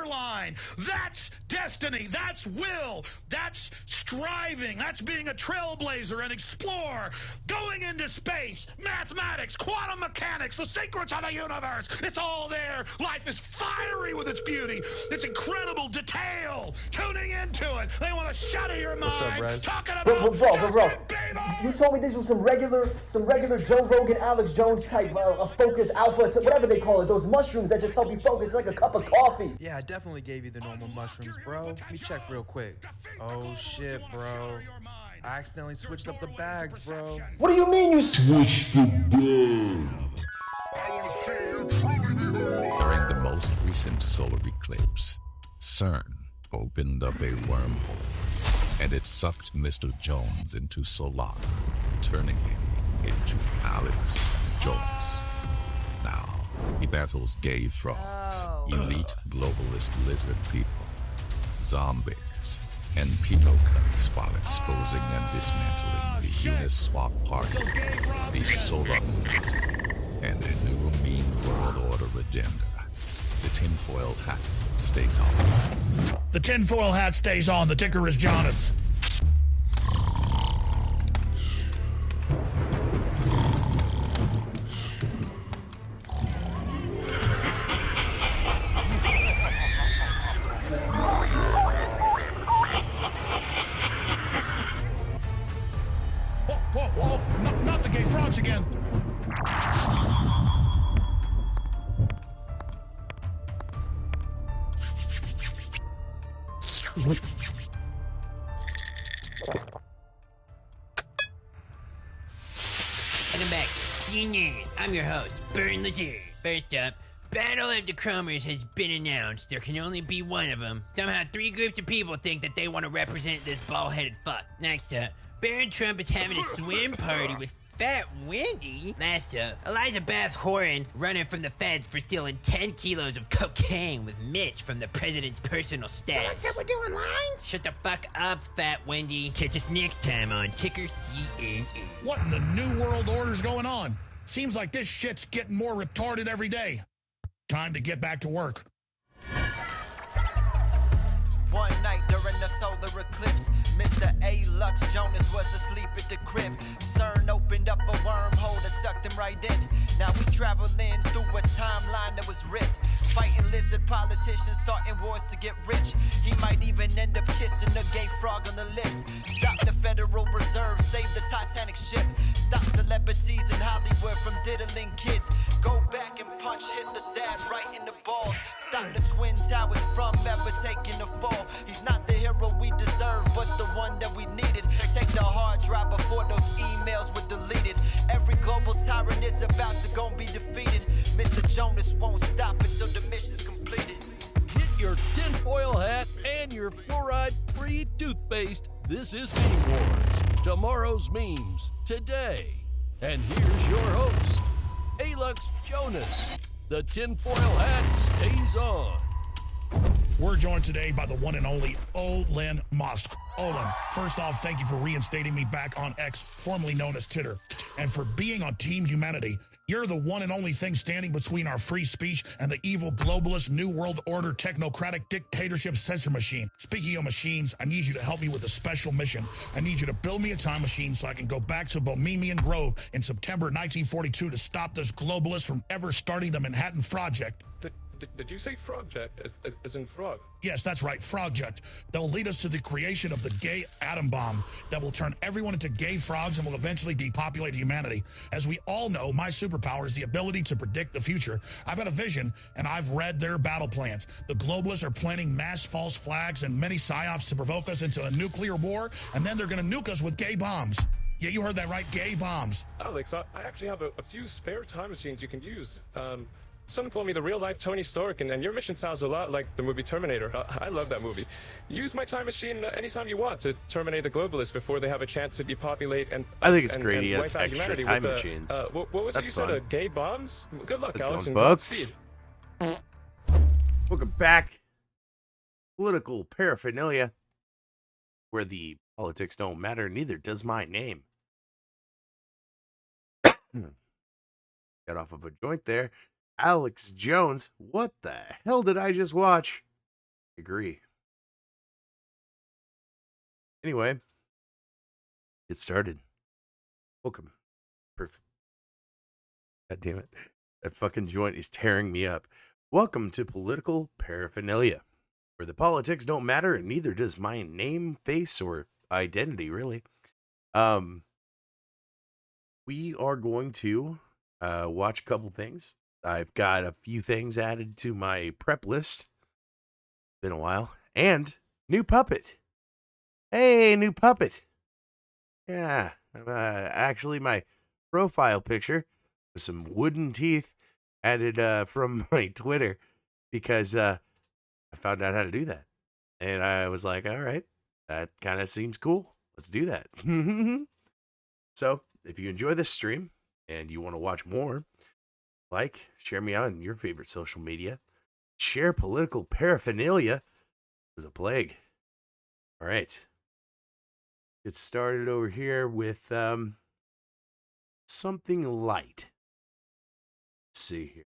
line. That's destiny. That's will. That's striving. That's being a trailblazer and explorer. Going into space, mathematics, quantum mechanics, the secrets of the universe. It's all there. Life is fiery with its beauty. It's incredible detail. Tuning into it. They want to shatter your mind. What's up, Rez? Talking about Bro. You told me this was some regular Joe Rogan, Alex Jones type focus alpha, whatever they call it. Those mushrooms that just help you focus like a cup of coffee. Yeah, I definitely gave you the normal mushrooms, bro. Let me check real quick. Oh shit, bro. I accidentally switched up the bags, bro. What do you mean you switched the During the most recent solar eclipse, CERN opened up a wormhole, and it sucked Mr. Jones into Solana, turning him into Alex Jones. Now, he battles gay frogs, elite globalist lizard people, zombies, and pedo-cunts while exposing and dismantling the Uniswap Party, the Solar Movement, and a new mean world order agenda. The tinfoil hat stays on. the tinfoil hat stays on. The ticker is Jonas. Whoa, not the gay frogs again. Welcome back, Senior. I'm your host, Burn Lizard. First up, Battle of the Chromers has been announced. There can only be one of them. Somehow 3 groups of people think that they want to represent this bald-headed fuck. Next up, Baron Trump is having a swim party with Fat Wendy. Last up, Elizabeth Horan running from the feds for stealing 10 kilos of cocaine with Mitch from the president's personal stash. So what's up, we're doing lines? Shut the fuck up, Fat Wendy. Catch us next time on Ticker CNN. What in the New World Order's going on? Seems like this shit's getting more retarded every day. Time to get back to work. One night during the solar eclipse, Mr. A-Lux Jonas was asleep at the crib. CERN opened up a wormhole that sucked him right in. Now he's traveling through a timeline that was ripped. Fighting lizard politicians, starting wars to get rich. He might even end up kissing a gay frog on the lips. Stop the Federal Reserve, save the Titanic ship. Stop celebrities in Hollywood from diddling kids. Go back and punch Hitler's dad right in the balls. Stop the Twin Towers from ever taking a fall. He's not the hero we deserve, but the one that we needed. Take the hard drive before those emails were deleted. Every global tyrant is about to go be defeated. Mr. Jonas won't stop until the mission's completed. Get your tinfoil hat and your fluoride-free toothpaste. This is Meme Wars. Tomorrow's memes today. And here's your host, Alex Jonas. The tinfoil hat stays on. We're joined today by the one and only Olin Musk. Olin, first off, thank you for reinstating me back on X, formerly known as Twitter, and for being on Team Humanity. You're the one and only thing standing between our free speech and the evil globalist New World Order technocratic dictatorship censor machine. Speaking of machines, I need you to help me with a special mission. I need you to build me a time machine so I can go back to Bohemian Grove in September 1942 to stop this globalist from ever starting the Manhattan Project. Did you say frogjet, as in frog? Yes, that's right, frogjet. They'll lead us to the creation of the gay atom bomb that will turn everyone into gay frogs and will eventually depopulate humanity. As we all know, my superpower is the ability to predict the future. I've got a vision, and I've read their battle plans. The globalists are planning mass false flags and many psyops to provoke us into a nuclear war, and then they're going to nuke us with gay bombs. Yeah, you heard that right, gay bombs. Alex, I actually have a few spare time machines you can use. Some call me the real-life Tony Stark, and your mission sounds a lot like the movie Terminator. I love that movie. Use my time machine anytime you want to terminate the globalists before they have a chance to depopulate and I think it's great. and wipe out humanity time with machines. what was it you said? Gay bombs? Good luck, Alex, and folks. Godspeed. Welcome back. Political paraphernalia, where the politics don't matter, neither does my name. Got off of a joint there. Alex Jones, what the hell did I just watch? Agree. Anyway, get started. Welcome. Perfect. God damn it. That fucking joint is tearing me up. Welcome to Political Paraphernalia, where the politics don't matter and neither does my name, face, or identity, really. We are going to watch a couple things. I've got a few things added to my prep list. Been a while. And new puppet. Hey, new puppet. Yeah. Actually, my profile picture with some wooden teeth added from my Twitter because I found out how to do that. And I was like, all right, that kind of seems cool. Let's do that. So, if you enjoy this stream and you want to watch more, share me on your favorite social media. Share Political Paraphernalia as a plague. All right. Get started over here with something light. Let's see here.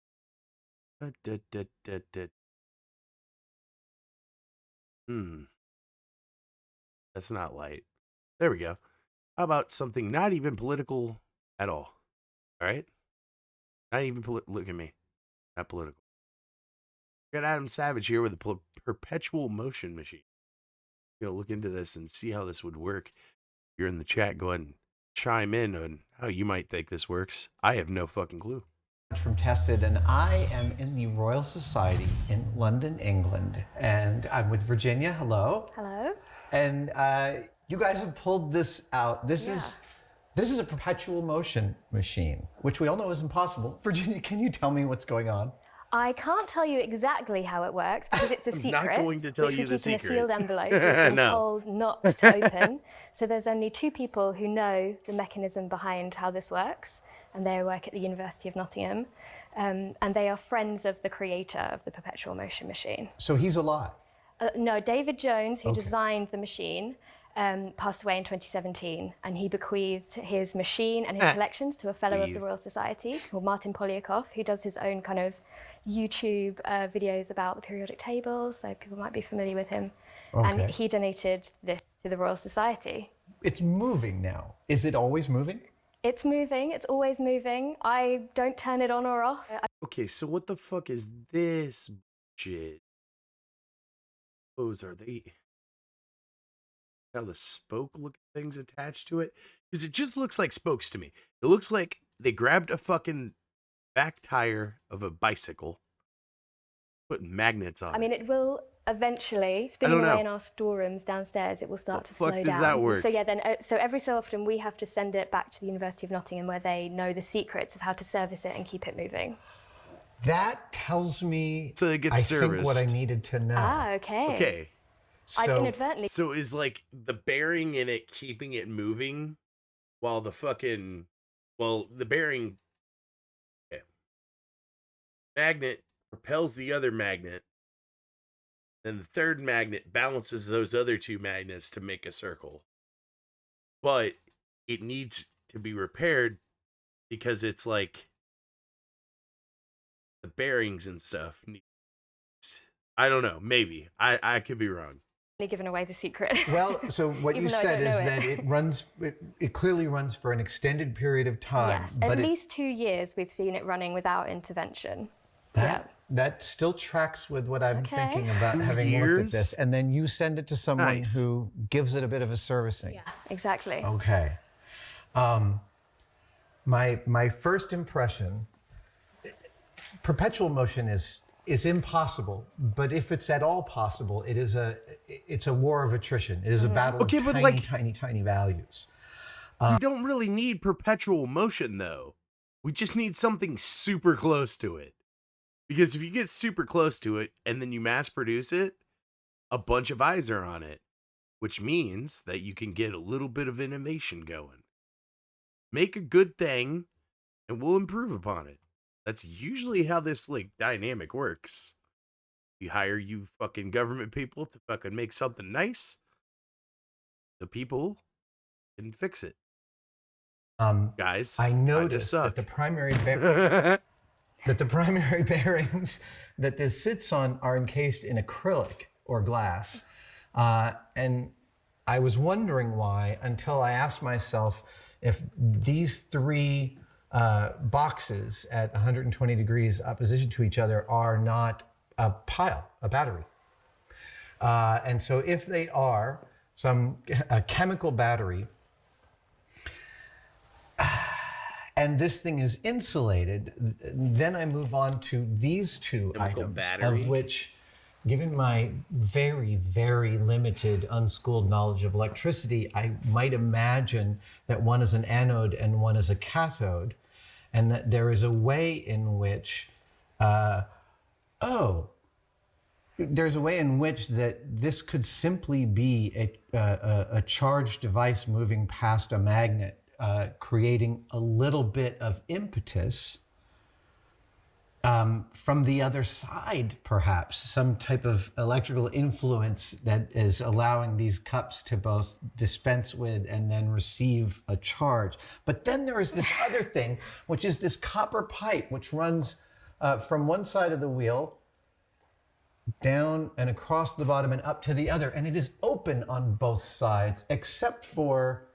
That's not light. There we go. How about something not even political at all? All right? Not even look at me. Not political. Got Adam Savage here with a perpetual motion machine. Look into this and see how this would work. If you're in the chat, go ahead and chime in on how you might think this works. I have no fucking clue. From Tested, and I am in the Royal Society in London, England, and I'm with Virginia. Hello. Hello. And you guys have pulled this out. This is a perpetual motion machine, which we all know is impossible. Virginia, can you tell me what's going on? I can't tell you exactly how it works because it's a secret. I'm not going to tell you the secret. In a sealed envelope. We've been told not to open. So there's only two people who know the mechanism behind how this works, and they work at the University of Nottingham, and they are friends of the creator of the perpetual motion machine. So he's alive? No, David Jones, who designed the machine, passed away in 2017, and he bequeathed his machine and his collections to a fellow of the Royal Society called Martin Polyakov, who does his own kind of YouTube videos about the periodic table, so people might be familiar with him. And he donated this to the Royal Society. It's moving now. Is it always moving? It's moving. It's always moving. I don't turn it on or off. Okay, so what the fuck is this shit? Those are they? How the spoke look things attached to it? Because it just looks like spokes to me. It looks like they grabbed a fucking back tire of a bicycle, put magnets on it. I mean, it will eventually, spinning away in our storerooms downstairs, it will start to slow down. Does that work? So yeah, then so every so often we have to send it back to the University of Nottingham where they know the secrets of how to service it and keep it moving. That tells me, so it gets serviced. I think what I needed to know. Ah, okay. Okay. I've inadvertently. So is like the bearing in it keeping it moving while the bearing magnet propels the other magnet. Then the third magnet balances those other two magnets to make a circle. But it needs to be repaired because it's like the bearings and stuff. I don't know. Maybe. I could be wrong. Given away the secret. Well, so what you said is that it clearly runs for an extended period of time. Yes, at least 2 years we've seen it running without intervention. That still tracks with what I'm thinking about having looked at this. And then you send it to someone who gives it a bit of a servicing. Yeah, exactly. Okay. My first impression, perpetual motion is impossible, but if it's at all possible, it's a war of attrition. It is a battle of tiny values. We don't really need perpetual motion, though. We just need something super close to it. Because if you get super close to it and then you mass produce it, a bunch of eyes are on it, which means that you can get a little bit of innovation going. Make a good thing and we'll improve upon it. That's usually how this dynamic works. You hire you fucking government people to fucking make something nice. The people can fix it. Guys, I noticed that the primary bearings that this sits on are encased in acrylic. or glass. And I was wondering why until I asked myself if these three boxes at 120 degrees opposition to each other are not a battery. And so if they are a chemical battery, and this thing is insulated, then I move on to these two items, of which, given my very, very limited unschooled knowledge of electricity, I might imagine that one is an anode and one is a cathode, and that there is a way in which, there's a way in which that this could simply be a charged device moving past a magnet, creating a little bit of impetus from the other side, perhaps, some type of electrical influence that is allowing these cups to both dispense with and then receive a charge. But then there is this other thing, which is this copper pipe, which runs from one side of the wheel down and across the bottom and up to the other. And it is open on both sides, except for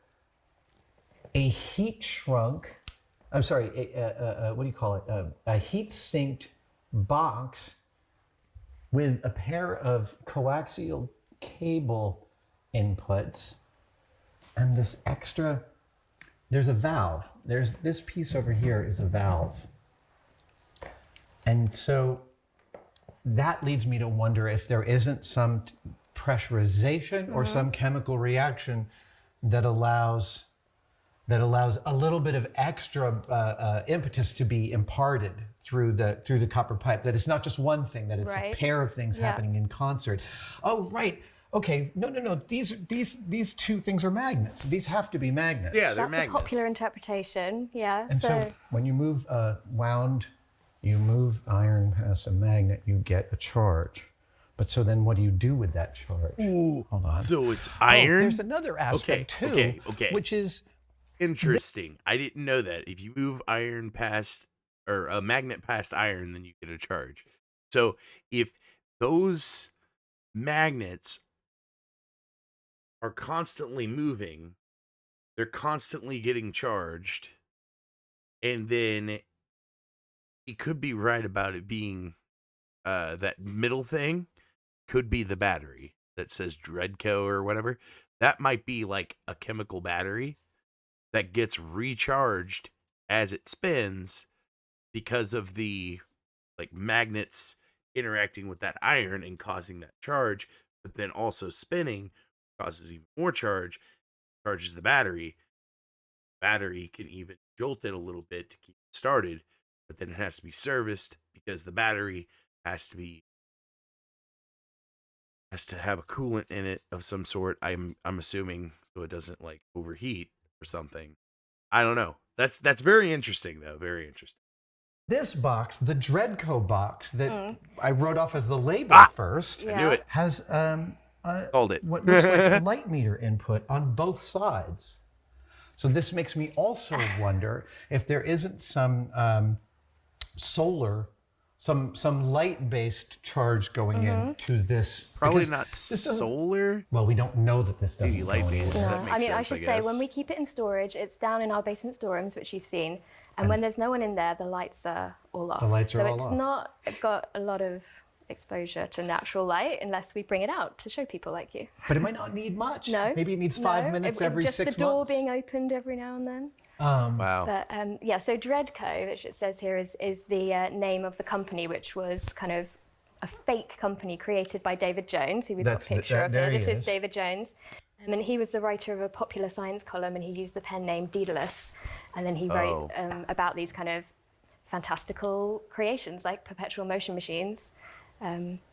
a heat shrunk, I'm sorry, what do you call it? A heat sinked box with a pair of coaxial cable inputs and this extra, there's a valve. There's this piece over here is a valve. And so that leads me to wonder if there isn't some pressurization or some chemical reaction that allows a little bit of extra impetus to be imparted through the copper pipe. That it's not just one thing, that it's a pair of things happening in concert. Oh, right. Okay. No. These two things are magnets. These have to be magnets. Yeah, they're magnets. That's a popular interpretation. Yeah. And so when you move you move iron past a magnet, you get a charge. But so then what do you do with that charge? Ooh, hold on. So it's iron? There's another aspect too, which is interesting. I didn't know that. If you move iron past, or a magnet past iron, then you get a charge. So if those magnets are constantly moving, they're constantly getting charged, and then he could be right about it being that middle thing could be the battery that says Dreadco or whatever. That might be like a chemical battery that gets recharged as it spins because of the like magnets interacting with that iron and causing that charge, but then also spinning causes even more charge, charges the battery. Battery can even jolt it a little bit to keep it started, but then it has to be serviced because the battery has to have a coolant in it of some sort. I'm assuming, so it doesn't like overheat or something. I don't know. That's very interesting though. Very interesting. This box, the Dreadco box that I wrote off as the label first, I knew it, has called it what looks like a light meter input on both sides. So this makes me also wonder if there isn't some solar, some light-based charge going into this. Probably not solar. Well, we don't know that this doesn't. Maybe light-based. No. That makes I mean, sense, I should say when we keep it in storage, it's down in our basement storerooms, which you've seen. And when there's no one in there, the lights are all off. The lights are all off. So it's not got a lot of exposure to natural light unless we bring it out to show people like you. But it might not need much. No. Maybe it needs 5 minutes every 6 months. Just the door being opened every now and then. Wow. But yeah, so Dreadco, which it says here, is the name of the company, which was kind of a fake company created by David Jones, who we've got a picture of here. This is David Jones. And he was the writer of a popular science column, and he used the pen name Daedalus. And then he wrote about these kind of fantastical creations like perpetual motion machines,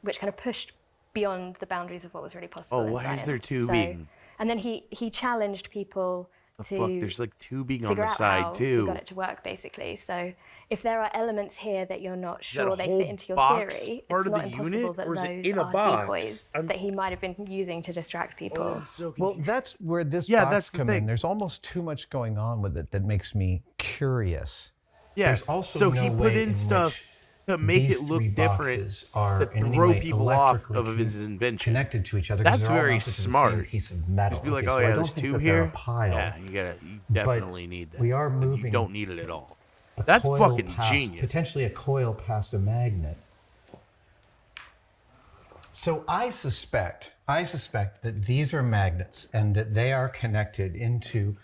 which kind of pushed beyond the boundaries of what was really possible in why science. is there tubing? And then he challenged people to there's like tubing on figure the out side how too. You got it to work basically. So if there are elements here that you're not that sure a they whole fit into your box theory, part it's of not the impossible unit, that or is those it in a are box? decoys that he might have been using to distract people. I'm so Well, confused. that's where this that's box the come thing. in. There's almost too much going on with it that makes me curious. Yeah. There's also so no he put way in stuff. to make these it look three different, boxes are to in any throw way people off electrically of his invention. connected to each other. 'cause That's they're all very mounted to the same smart. piece of metal. Just be like, Okay, oh so I yeah, don't there's think two that they're here. a pile, Yeah, you definitely need that. we are But you moving don't need it at all. a That's coil fucking past- genius. Potentially a coil past a magnet. So I suspect that these are magnets and that they are connected into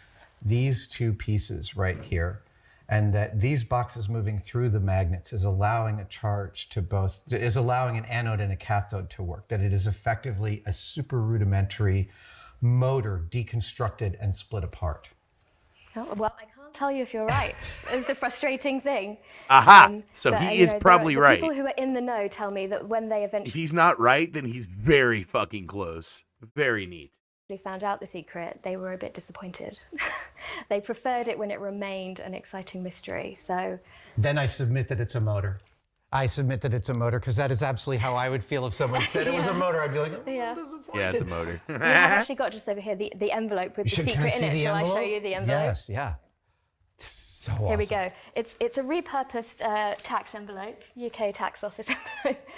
these two pieces right here, and that these boxes moving through the magnets is allowing a charge to both, is allowing an anode and a cathode to work, that it is effectively a super rudimentary motor deconstructed and split apart. Oh, well, I can't tell you if you're right. It's the frustrating thing. Aha! So but, he you is know, probably the right. People who are in the know tell me that when they If eventually he's not right, then he's very fucking close. Very neat. found out the secret, they were a bit disappointed. They preferred it when it remained an exciting mystery. So Then I submit that it's a motor. I submit that it's a motor because that is absolutely how I would feel if someone said it was a Yeah. motor. I'd be like, oh, Yeah. disappointed. Yeah, it's a motor. we have actually got just over here the envelope with the Can I secret see in it. the Shall I show envelope? you the envelope? Yes, yeah. So awesome. Here we go. It's a repurposed tax envelope, UK tax office envelope.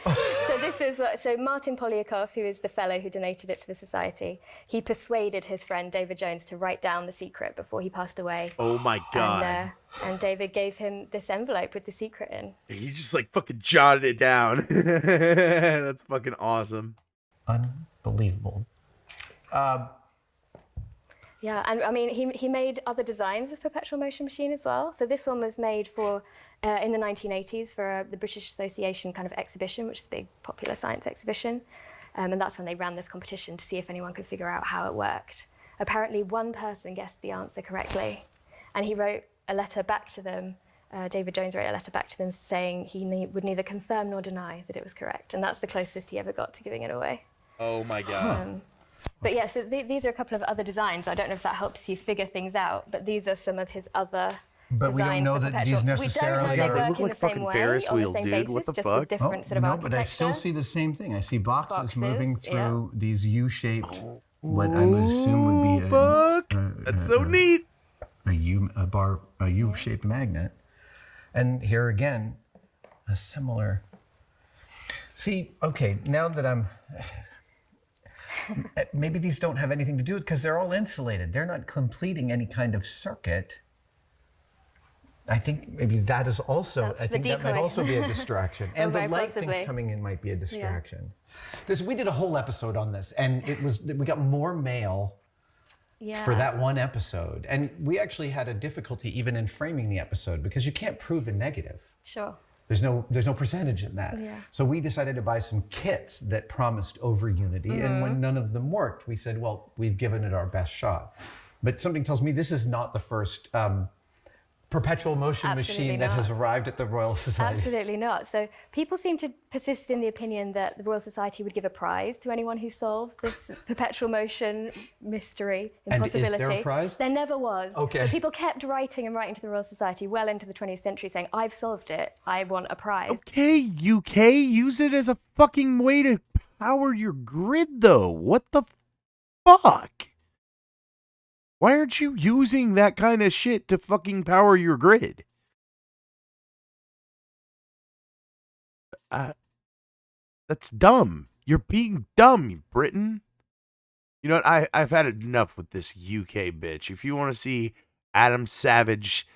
So this is so Martin Polyakov, who is the fellow who donated it to the society, he persuaded his friend David Jones to write down the secret before he passed away. Oh my god. And David gave him this envelope with the secret in. He just like fucking jotted it down. That's fucking awesome. Unbelievable. Yeah, and I mean, he made other designs of perpetual motion machine as well. So this one was made for in the 1980s for the British Association kind of exhibition, which is a big popular science exhibition. And that's when they ran this competition to see if anyone could figure out how it worked. Apparently, one person guessed the answer correctly, and he wrote a letter back to them. David Jones wrote a letter back to them saying he would neither confirm nor deny that it was correct, and that's the closest he ever got to giving it away. Oh my god. But yeah, so these are a couple of other designs. I don't know if that helps you figure things out, but these are some of his other But we don't designs know for that perpetual. these necessarily We don't know are. they They work look in like the same fucking way, Ferris on the wheels, same dude. basis, What the just fuck? with different sort of no, architecture. but I still see the same thing. I see boxes moving Boxes, through these U-shaped, what I would assume would be a, That's so neat. a U-shaped magnet. And here again, a similar. See, okay, now that I'm. Maybe these don't have anything to do with because they're all insulated. They're not completing any kind of circuit. I think maybe that is also. That's I the think that might decoy. also be a distraction, and the very light possibly. things coming in might be a distraction. We did a whole episode on this, and we got more mail for that one episode, and we actually had a difficulty even in framing the episode because you can't prove a negative. Sure. There's no percentage in that. Yeah. So we decided to buy some kits that promised over unity. And when none of them worked, we said, well, we've given it our best shot. But something tells me this is not the first perpetual motion Absolutely machine that not. has arrived at the Royal Society. Absolutely not. So people seem to persist in the opinion that the Royal Society would give a prize to anyone who solved this perpetual motion mystery, And is there a impossibility. prize? There never was. Okay. But people kept writing and writing to the Royal Society well into the 20th century saying, I've solved it, I want a prize. Okay, UK, use it as a fucking way to power your grid, though. What the fuck? Why aren't you using that kind of shit to fucking power your grid? That's dumb. You're being dumb, you Britain. You know what? I've had enough with this UK bitch. If you want to see Adam Savage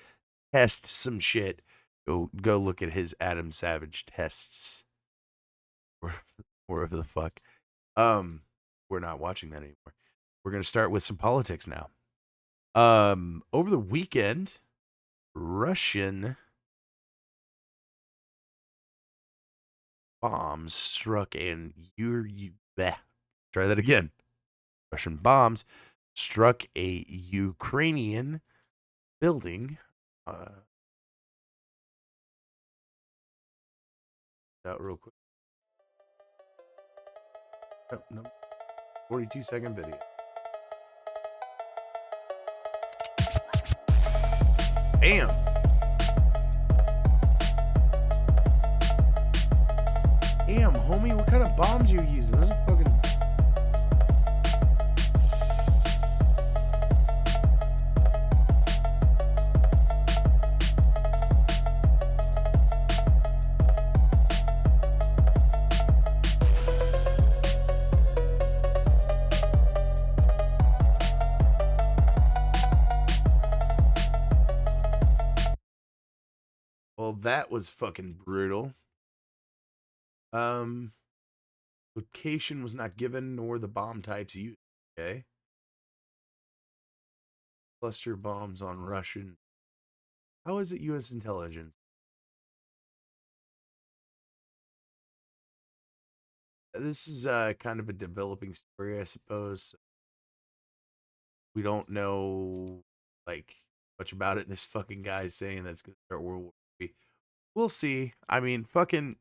test some shit, go look at his Adam Savage tests. Wherever the fuck. We're not watching that anymore. We're gonna start with some politics now. Over the weekend, Russian bombs struck an try that again. Russian bombs struck a Ukrainian building. Out real quick. Oh, no. 42-second video. Damn. Damn, homie, what kind of bombs you using? Those are fucking... that was fucking brutal. Location was not given, nor the bomb types used. Okay. Cluster bombs on Russian. How is it U.S. intelligence? This is kind of a developing story, I suppose. We don't know like much about it. This fucking guy is saying that's gonna start World War III. We'll see. I mean, fucking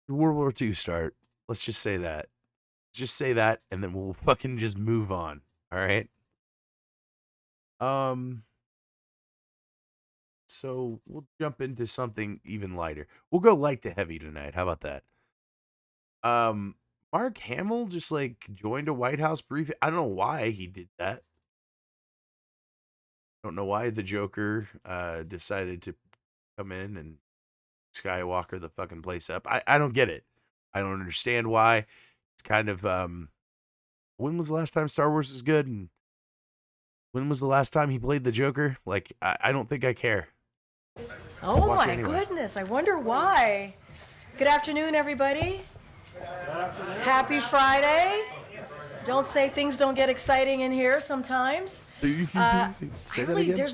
World War II start. Let's just say that. Just say that, and then we'll fucking just move on. All right. So we'll jump into something even lighter. We'll go light to heavy tonight. How about that? Mark Hamill just like joined a White House briefing. I don't know why he did that. I don't know why the Joker decided to come in and Skywalker the fucking place up. I don't get it. I don't understand why. It's kind of when was the last time Star Wars was good, and when was the last time he played the Joker? Like I don't think I care. Oh my goodness, I wonder why. Good afternoon, everybody. Happy Friday. Don't say things don't get exciting in here sometimes. There's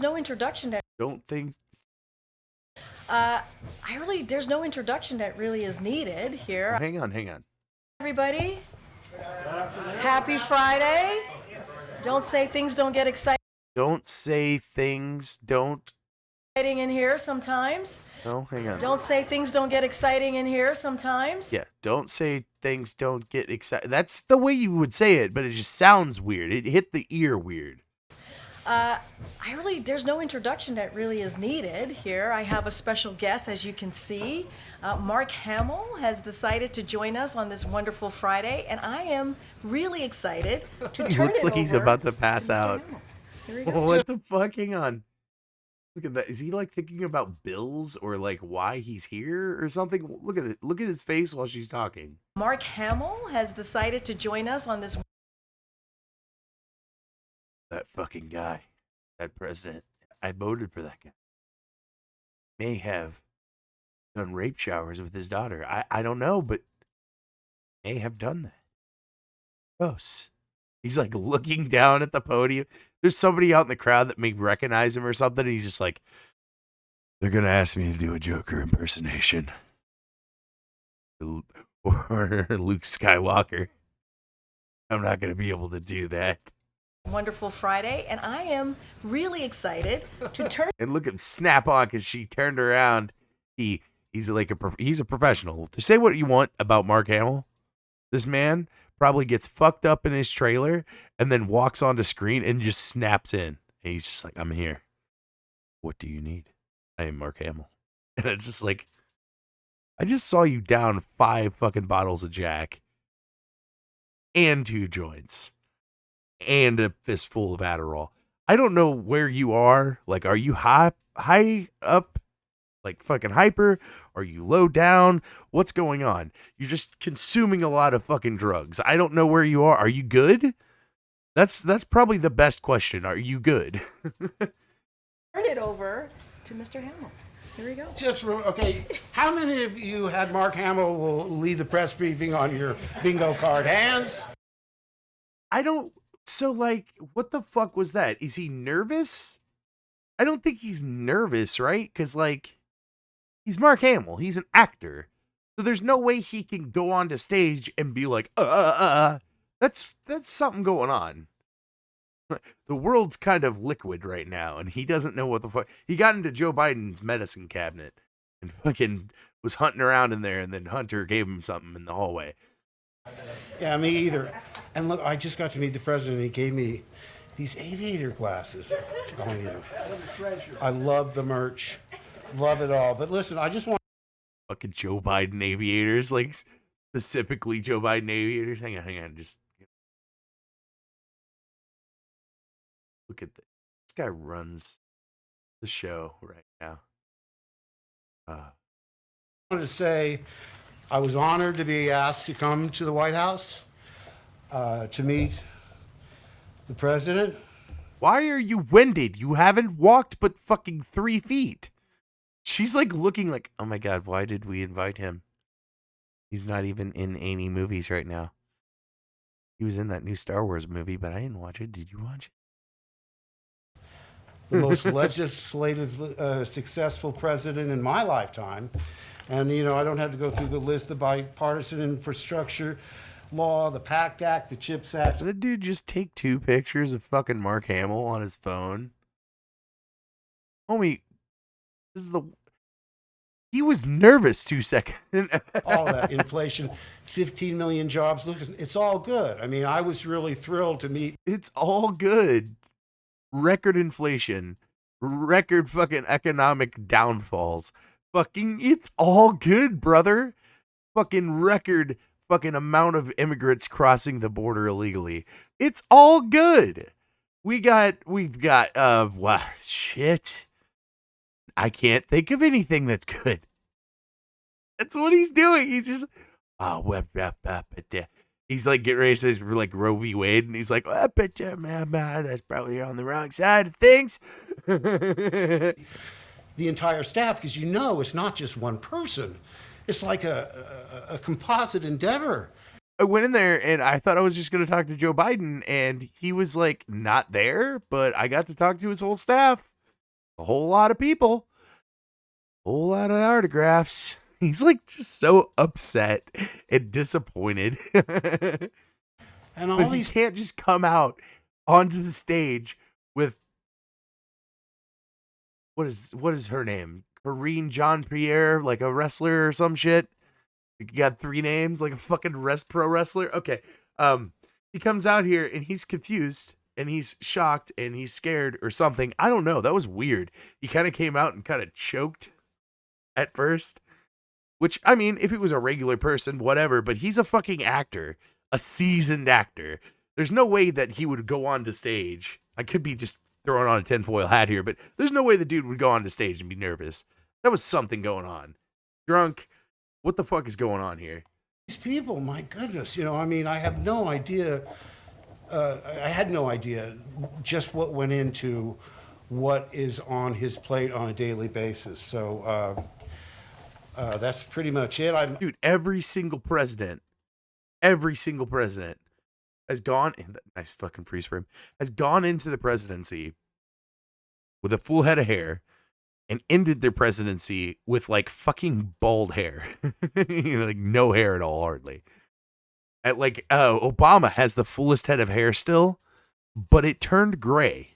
no introduction that. Don't think. There's no introduction that really is needed here. Oh, hang on. Everybody. Happy Friday. Don't say things don't get exciting. Don't say things don't. In here sometimes. No, hang on. Don't say things don't get exciting in here sometimes. Yeah, don't say things don't get exciting. That's the way you would say it, but it just sounds weird. It hit the ear weird. There's no introduction that really is needed here. I have a special guest, as you can see. Mark Hamill has decided to join us on this wonderful Friday, and I am really excited to turn it over. He looks like he's about to pass out. Here we go. What the fuck? Hang on. Look at that. Is he like thinking about bills or like why he's here or something? Look at it. Look at his face while she's talking. Mark Hamill has decided to join us on this. That fucking guy, that president. I voted for that guy. May have done rape showers with his daughter. I don't know, but may have done that. Gross. He's like looking down at the podium. There's somebody out in the crowd that may recognize him or something. And he's just like, they're going to ask me to do a Joker impersonation. Or Luke Skywalker. I'm not going to be able to do that. Wonderful Friday. And I am really excited to turn. And look at snap on because she turned around. He's a professional. To say what you want about Mark Hamill, this man probably gets fucked up in his trailer and then walks onto screen and just snaps in. And he's just like, I'm here. What do you need? I am Mark Hamill. And it's just like, I just saw you down 5 fucking bottles of Jack and 2 joints and a fistful of Adderall. I don't know where you are. Like, are you high up? Like fucking hyper? Are you low down? What's going on? You're just consuming a lot of fucking drugs. I don't know where you are. Are you good? That's probably the best question. Are you good? Turn it over to Mr. Hamill. Here we go. Okay. How many of you had Mark Hamill will lead the press briefing on your bingo card? Hands? I don't. So like, what the fuck was that? Is he nervous? I don't think he's nervous, right? Because like, he's Mark Hamill. He's an actor. So there's no way he can go onto stage and be like, That's something going on. The world's kind of liquid right now, and he doesn't know what the fuck. He got into Joe Biden's medicine cabinet and fucking was hunting around in there, and then Hunter gave him something in the hallway. Yeah, me either. And look, I just got to meet the president. He gave me these aviator glasses. Oh, yeah. I love the merch. Love it all. But listen, I just want fucking Joe Biden aviators, like specifically Joe Biden aviators. Hang on. Just look at this. This guy runs the show right now. I wanted to say I was honored to be asked to come to the White House to meet the president. Why are you winded? You haven't walked but fucking 3 feet. She's like looking like, oh my God, why did we invite him? He's not even in any movies right now. He was in that new Star Wars movie, but I didn't watch it. Did you watch it? The most legislative, successful president in my lifetime. And, you know, I don't have to go through the list, the bipartisan infrastructure law, the PACT Act, the CHIPS Act. Did the dude just take 2 pictures of fucking Mark Hamill on his phone? Homie, this is the... He was nervous 2 seconds. All that inflation, 15 million jobs. Look, it's all good. I mean, I was really thrilled to meet. It's all good. Record inflation. Record fucking economic downfalls. Fucking, it's all good, brother. Fucking record fucking amount of immigrants crossing the border illegally. It's all good. We've got, wow, shit. I can't think of anything that's good. That's what he's doing. He's just, he's like getting ready to say like Roe v. Wade, and he's like, that's probably on the wrong side of things. The entire staff, because you know it's not just one person. It's like a composite endeavor. I went in there and I thought I was just going to talk to Joe Biden, and he was like not there, but I got to talk to his whole staff. A whole lot of people. A whole lot of autographs. He's like just so upset and disappointed. And all but these he can't just come out onto the stage with what is her name? Corinne Jean-Pierre, like a wrestler or some shit. You got 3 names, like a fucking pro wrestler. Okay. He comes out here and he's confused and he's shocked and he's scared or something. I don't know. That was weird. He kind of came out and kind of choked at first. Which, I mean, if it was a regular person, whatever, but he's a fucking actor, a seasoned actor. There's no way that he would go on to stage. I could be just throwing on a tinfoil hat here, but there's no way the dude would go on to stage and be nervous. That was something going on. Drunk. What the fuck is going on here? These people, my goodness, you know, I mean, I have no idea. I had no idea just what went into what is on his plate on a daily basis. So, that's pretty much it. Dude, every single president has gone in nice fucking freeze frame, has gone into the presidency with a full head of hair and ended their presidency with like fucking bald hair. You know, like no hair at all, hardly. At like Obama has the fullest head of hair still, but it turned gray.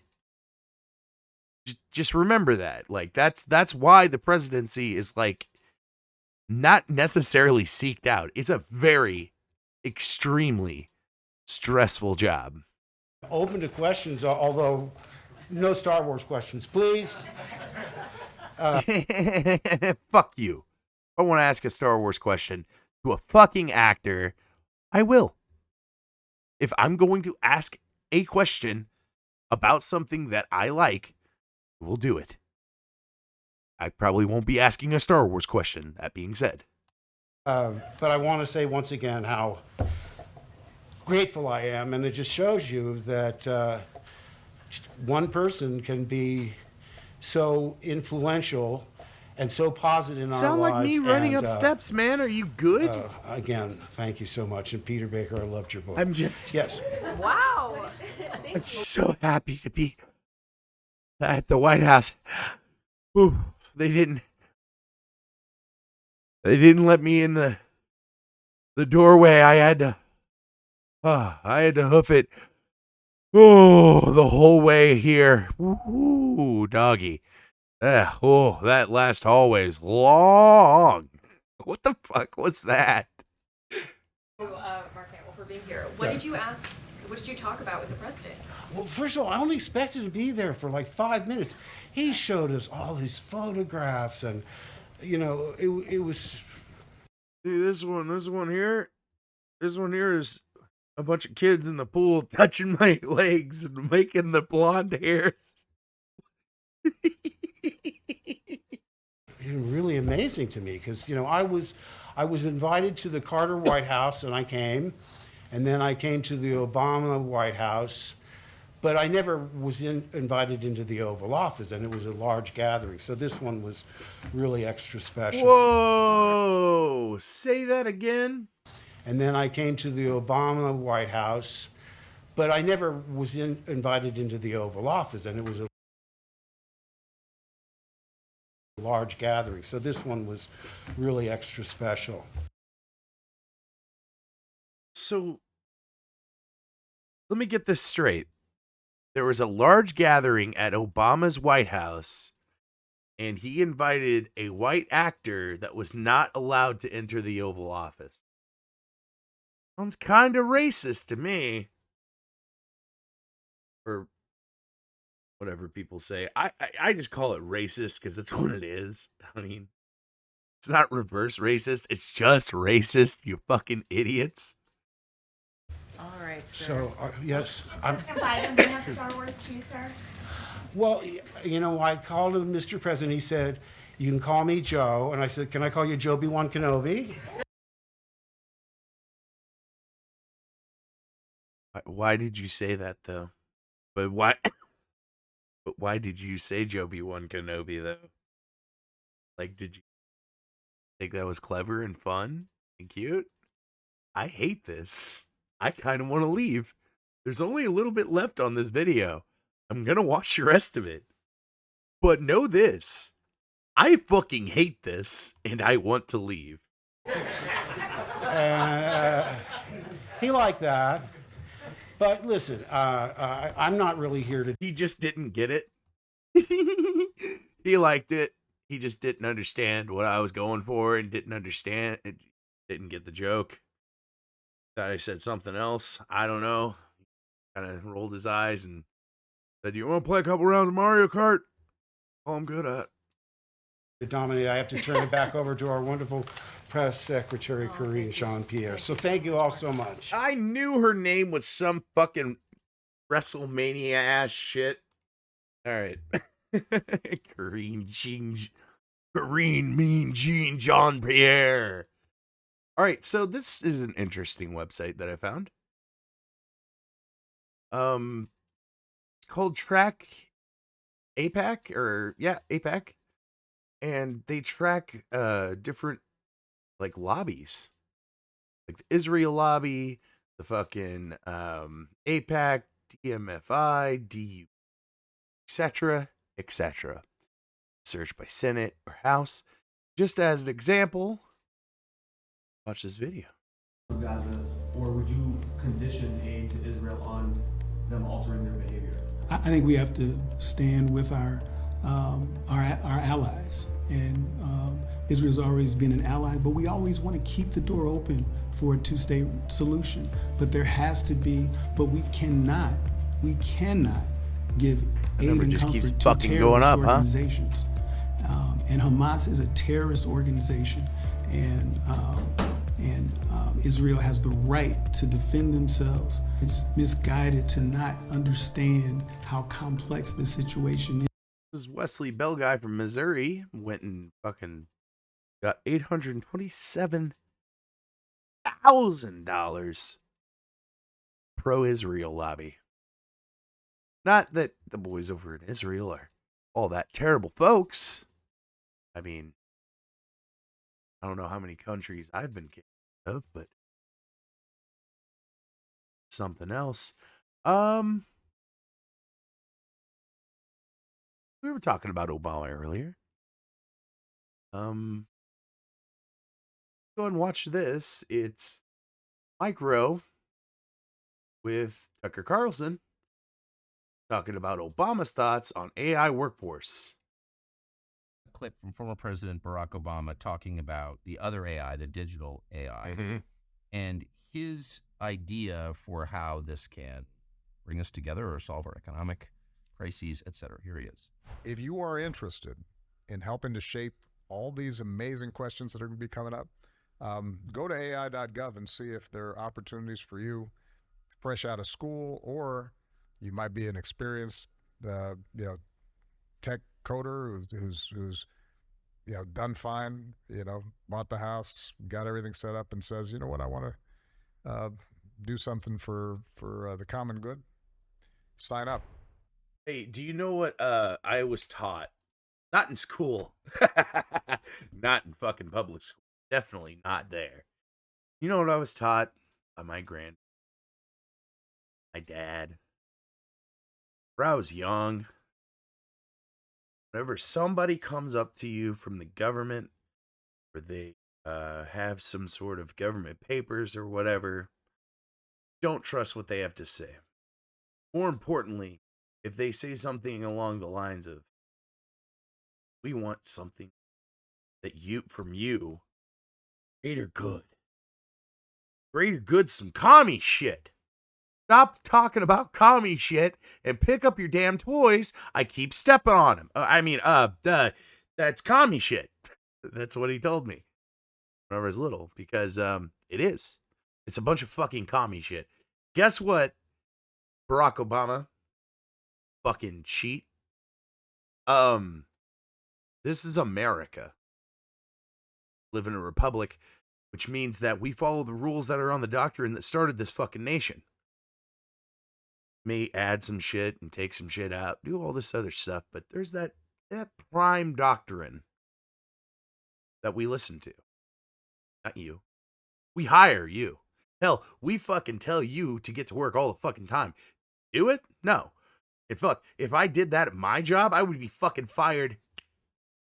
Just remember that. Like that's why the presidency is like not necessarily seeked out. It's a very extremely stressful job. Open to questions, although no Star Wars questions, please. Fuck you. If I want to ask a Star Wars question to a fucking actor, I will. If I'm going to ask a question about something that I like, we'll do it. I probably won't be asking a Star Wars question, that being said. But I want to say once again how grateful I am, and it just shows you that one person can be so influential and so positive in our lives. Sound like me running up steps, man. Are you good? Again, thank you so much. And Peter Baker, I loved your book. I'm just... Yes. Wow. I'm so happy to be at the White House. Ooh, they didn't let me in the doorway. I had to hoof it. Oh, the whole way here. Ooh, doggy. That last hallway is long. What the fuck was that? Mark Hamill, for being here. What did you ask? What did you talk about with the president? Well, first of all, I only expected to be there for like 5 minutes. He showed us all these photographs, and you know, it was. See this one here. This one here is a bunch of kids in the pool touching my legs and making the blonde hairs. Really amazing to me because, you know, I was invited to the Carter White House and I came, and then I came to the Obama White House But I never was invited into the Oval Office, and it was a large gathering. So this one was really extra special. Whoa! Say that again. And then I came to the Obama White House, but I never was invited into the Oval Office, and it was a large gathering. So this one was really extra special. So let me get this straight. There was a large gathering at Obama's White House, and he invited a white actor that was not allowed to enter the Oval Office. Sounds kind of racist to me. Or whatever people say. I just call it racist because that's what it is. I mean, it's not reverse racist. It's just racist, you fucking idiots. All right, sir. So, yes. Invite him. Do you have Star Wars too, sir? Well, you know, I called him Mr. President. He said, you can call me Joe. And I said, can I call you Joe B1 Kenobi? Why did you say that, though? But why? But why did you say Joe B1 Kenobi, though? Like, did you think that was clever and fun and cute? I hate this. I kind of want to leave. There's only a little bit left on this video. I'm going to watch the rest of it. But know this. I fucking hate this, and I want to leave. He liked that. But listen, I'm not really here to... He just didn't get it. He liked it. He just didn't understand what I was going for and didn't get the joke. Thought I said something else. I don't know. Kind of rolled his eyes and said, you want to play a couple rounds of Mario Kart? All I'm good at. Dominate, I have to turn it back over to our wonderful press secretary, Corinne Jean-Pierre. So thank you all so much. I knew her name was some fucking WrestleMania ass shit. All right. Corinne Mean Jean Jean-Pierre. All right, so this is an interesting website that I found. It's called Track APAC, APAC. And they track different like lobbies. Like the Israel lobby, the fucking APAC, DMFI, DU, etc., etc. Search by Senate or House. Just as an example, watch this video. Gaza, or would you condition aid to Israel on them altering their behavior? I think we have to stand with our allies, and Israel's always been an ally, but we always want to keep the door open for a two-state solution. But there has to be, but we cannot give aid and comfort to terrorist organizations. And Hamas is a terrorist organization, and Israel has the right to defend themselves. It's misguided to not understand how complex this situation is. This is Wesley Bell guy from Missouri. Went and fucking got $827,000 pro-Israel lobby. Not that the boys over in Israel are all that terrible folks. I mean, I don't know how many countries I've been kicked out of, but something else. We were talking about Obama earlier. Go and watch this. It's Micro with Tucker Carlson talking about Obama's thoughts on AI workforce. A clip from former President Barack Obama talking about the other AI, the digital AI, and his idea for how this can bring us together or solve our economic crises, etc. Here he is. If you are interested in helping to shape all these amazing questions that are going to be coming up, go to ai.gov and see if there are opportunities for you fresh out of school, or you might be an experienced tech coder who's done fine, bought the house, got everything set up, and says, you know what, I want to do something for the common good. sign up. Hey, do you know what I was taught? Not in school. Not in fucking public school. Definitely not there. You know what I was taught by my dad? When I was young, whenever somebody comes up to you from the government, or they have some sort of government papers or whatever, don't trust what they have to say. More importantly, if they say something along the lines of, we want something from you, greater good. Greater good, some commie shit. Stop talking about commie shit and pick up your damn toys. I keep stepping on him. That's commie shit. That's what he told me when I was little, because it is. It's a bunch of fucking commie shit. Guess what, Barack Obama? Fucking cheat. This is America. Live in a republic, which means that we follow the rules that are on the doctrine that started this fucking nation. May add some shit and take some shit out, do all this other stuff, but there's that prime doctrine that we listen to. Not you. We hire you. Hell, we fucking tell you to get to work all the fucking time. Do it? No. And fuck, if I did that at my job, I would be fucking fired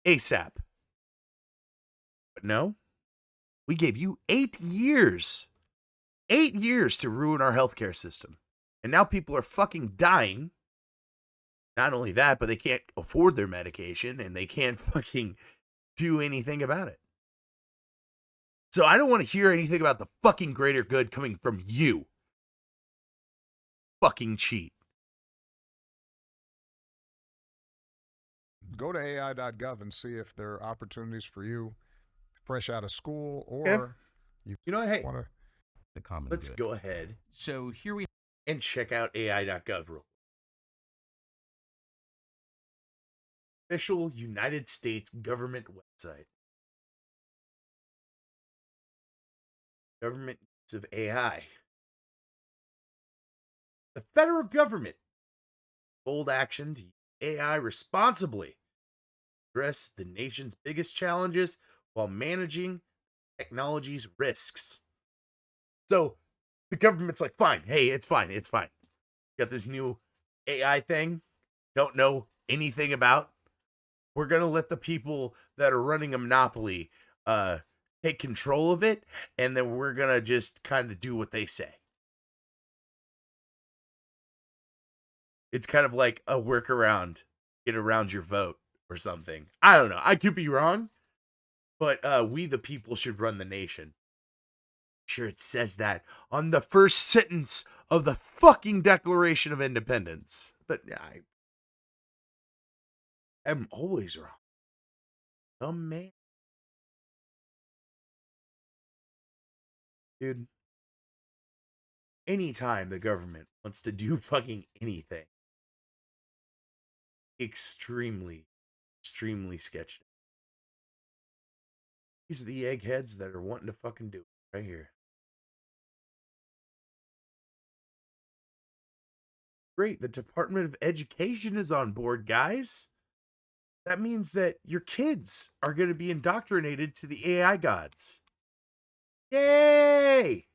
ASAP. But no, we gave you 8 years. 8 years to ruin our healthcare system. And now people are fucking dying. Not only that, but they can't afford their medication and they can't fucking do anything about it. So I don't want to hear anything about the fucking greater good coming from you. Fucking cheat. Go to AI.gov and see if there are opportunities for you fresh out of school, or you know what? Hey, the common let's good. go ahead. So here we and check out AI.gov real. Official United States government website. Government use of AI. The federal government bold action to use AI responsibly, address the nation's biggest challenges while managing technology's risks. So the government's like, fine, hey, it's fine. Got this new AI thing, don't know anything about. We're going to let the people that are running a monopoly take control of it, and then we're going to just kind of do what they say. It's kind of like a workaround, get around your vote or something. I don't know. I could be wrong, but we the people should run the nation. Sure, it says that on the first sentence of the fucking Declaration of Independence. But I'm always wrong. Dumb man. Dude. Anytime the government wants to do fucking anything, extremely sketchy. These are the eggheads that are wanting to fucking do it right here. Great, the Department of Education is on board, guys. That means that your kids are going to be indoctrinated to the AI gods. Yay!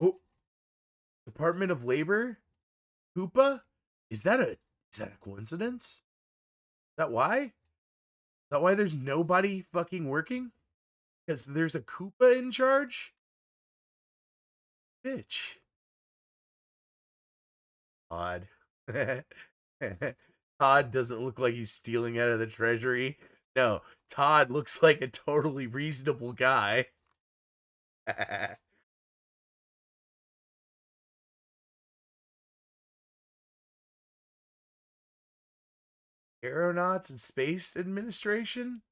Oh, Department of Labor? Koopa? Is that a coincidence? Is that why? Is that why there's nobody fucking working? Because there's a Koopa in charge? Bitch. Odd. Todd doesn't look like he's stealing out of the treasury. No, Todd looks like a totally reasonable guy. Aeronauts and Space Administration?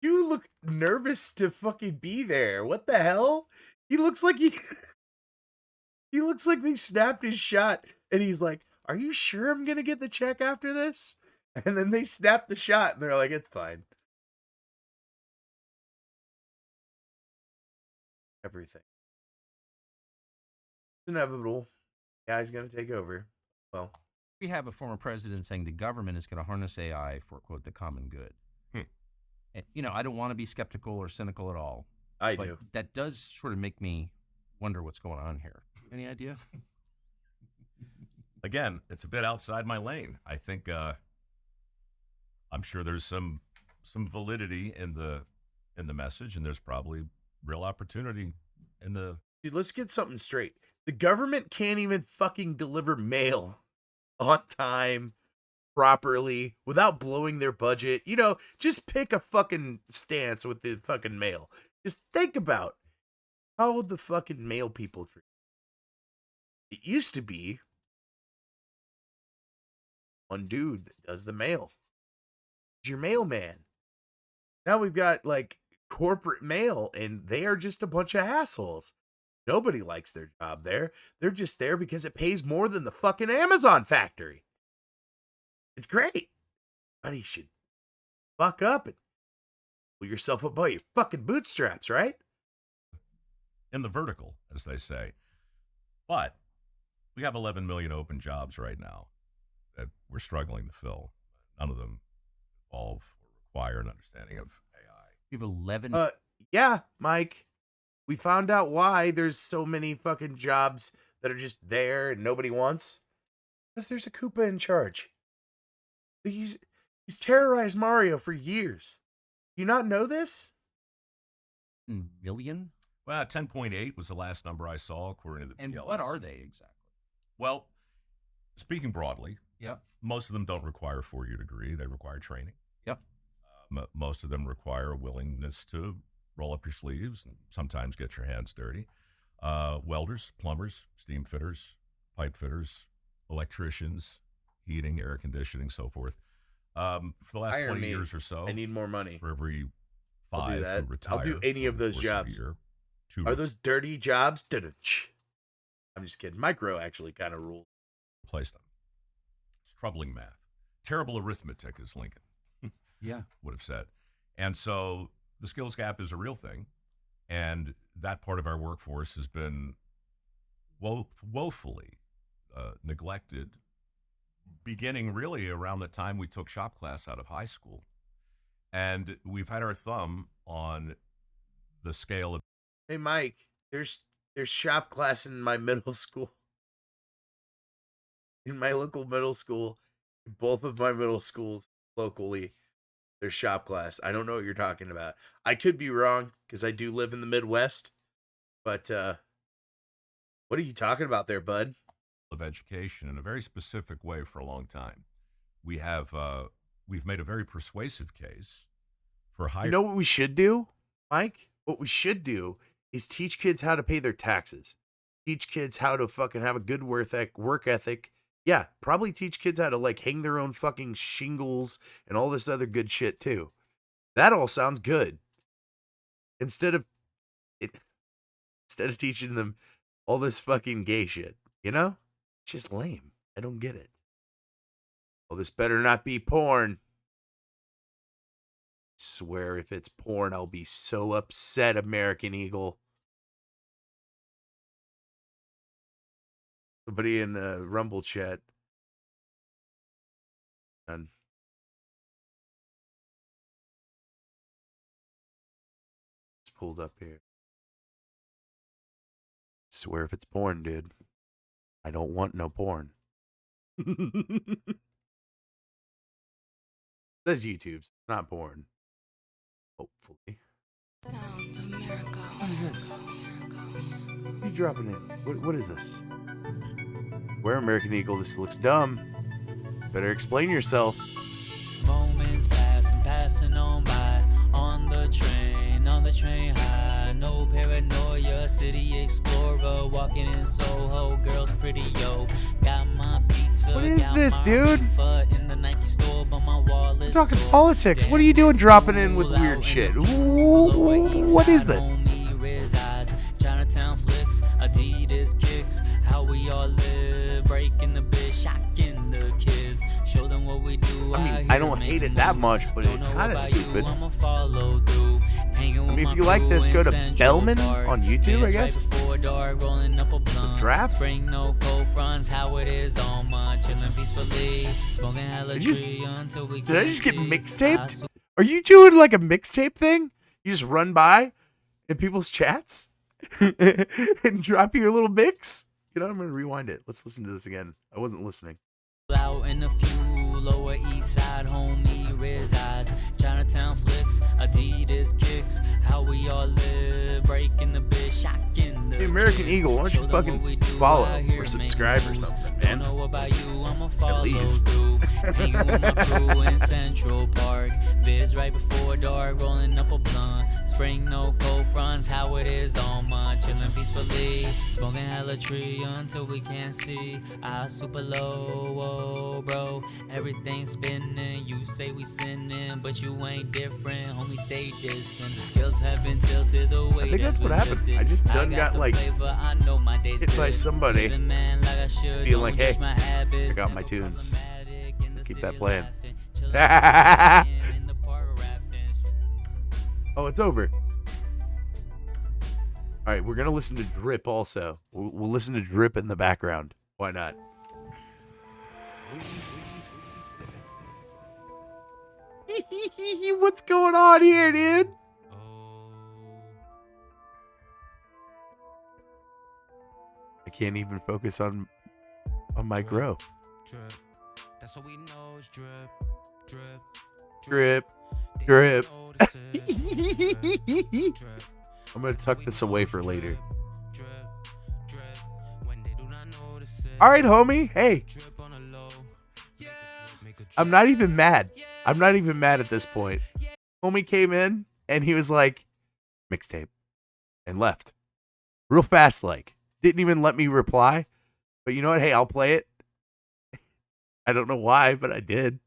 You look nervous to fucking be there. What the hell? He looks like he looks like they snapped his shot and he's like, "Are you sure I'm going to get the check after this?" And then they snap the shot and they're like, it's fine. Everything. It's inevitable. AI's going to take over. Well, we have a former president saying the government is going to harness AI for, quote, the common good. And, you know, I don't want to be skeptical or cynical at all. I but do. That does sort of make me wonder what's going on here. Any idea? Again, it's a bit outside my lane. I think I'm sure there's some validity in the message, and there's probably real opportunity in the. Dude, let's get something straight. The government can't even fucking deliver mail on time, properly, without blowing their budget. You know, just pick a fucking stance with the fucking mail. Just think about how the fucking mail people treat. It used to be one dude that does the mail. It's your mailman. Now we've got like corporate mail, and they are just a bunch of assholes. Nobody likes their job there. They're just there because it pays more than the fucking Amazon factory. It's great. Buddy, you should fuck up and pull yourself up by your fucking bootstraps, right? In the vertical, as they say. But we have 11 million open jobs right now that we're struggling to fill. None of them involve or require an understanding of AI. You have 11? Yeah, Mike. We found out why there's so many fucking jobs that are just there and nobody wants. Because there's a Koopa in charge. He's terrorized Mario for years. Do you not know this? Million? Well, 10.8 was the last number I saw, according to the And PLS. what are they exactly? Well, speaking broadly, Yep. most of them don't require a 4-year degree. They require training. Yep. Most of them require a willingness to roll up your sleeves and sometimes get your hands dirty. Welders, plumbers, steam fitters, pipe fitters, electricians, heating, air conditioning, so forth. For the last 20 years or so, I need more money. For every I'll do 5 that. who retire, I'll do any of those jobs. Are those dirty jobs? I'm just kidding. Micro actually kind of rules. Replace them. It's troubling math. Terrible arithmetic, as Lincoln Yeah. would have said. And so the skills gap is a real thing. And that part of our workforce has been woefully neglected, beginning really around the time we took shop class out of high school. And we've had our thumb on the scale of. Hey, Mike, there's shop class in my middle school. In my local middle school, both of my middle schools locally, there's shop class. I don't know what you're talking about. I could be wrong because I do live in the Midwest. But what are you talking about there, bud? Of education in a very specific way for a long time. We've made a very persuasive case for higher. You know what we should do, Mike? What we should do is teach kids how to pay their taxes. Teach kids how to fucking have a good work ethic. Yeah, probably teach kids how to like hang their own fucking shingles and all this other good shit too. That all sounds good. Instead of teaching them all this fucking gay shit, you know? It's just lame. I don't get it. Well, this better not be porn. I swear if it's porn, I'll be so upset, American Eagle. Somebody in the Rumble chat. And it's pulled up here. Swear if it's porn, dude. I don't want no porn. That's YouTube's, not porn. Hopefully. Sounds of America. What is this? What are you dropping in? What is this? Where American Eagle? This looks dumb. Better explain yourself. Moments passing on by. On the train high. No paranoia, city explorer. Walking in Soho, girls pretty yo. Got my pizza. What is this, dude? In the Nike store, but my wallet. We're talking politics. What are you doing dropping in with weird shit? What is this? Chinatown flicks, Adidas kicks, how we all live, breaking the bitch, shocking the kids, Show them what we do. I mean, I don't hate it that much, but it's kind of stupid. I mean, if you like this, go to Bellman on YouTube, I guess. The draft? Did I just get mixtaped? Are you doing like a mixtape thing? You just run by in people's chats and drop your little mix? You know, I'm going to rewind it. Let's listen to this again. I wasn't listening. Out in a few Lower East Side, homie resides. Chinatown flicks, Adidas kicks. How we all live, breaking the bitch, shocking the Hey, American Eagle, why don't you fucking follow or subscribe or something, man? Don't know about you, I'ma follow At least. through. Hanging with my crew in Central Park. Vids right before dark, rolling up a blunt. Spring, no cold fronts, how it is on my chillin' peacefully. Smoking hella tree until we can't see. I super low, whoa, bro. Everything spinning, you say we sinning, but you ain't different, homie, stay distant. The skills have been tilted the way. I think that's what happened. I just done got like hit by somebody being like, hey, I got my tunes. Keep that playing. Oh, it's over. All right, we're going to listen to Drip also. We'll listen to Drip in the background. Why not? What's going on here, dude? I can't even focus on my grow. Drip. That's what we know is drip, Drip, drip. I'm gonna tuck this away for later. All right, homie. Hey, I'm not even mad. I'm not even mad at this point. Homie came in and he was like, mixtape, and left real fast. Like, didn't even let me reply. But you know what? Hey, I'll play it. I don't know why, but I did.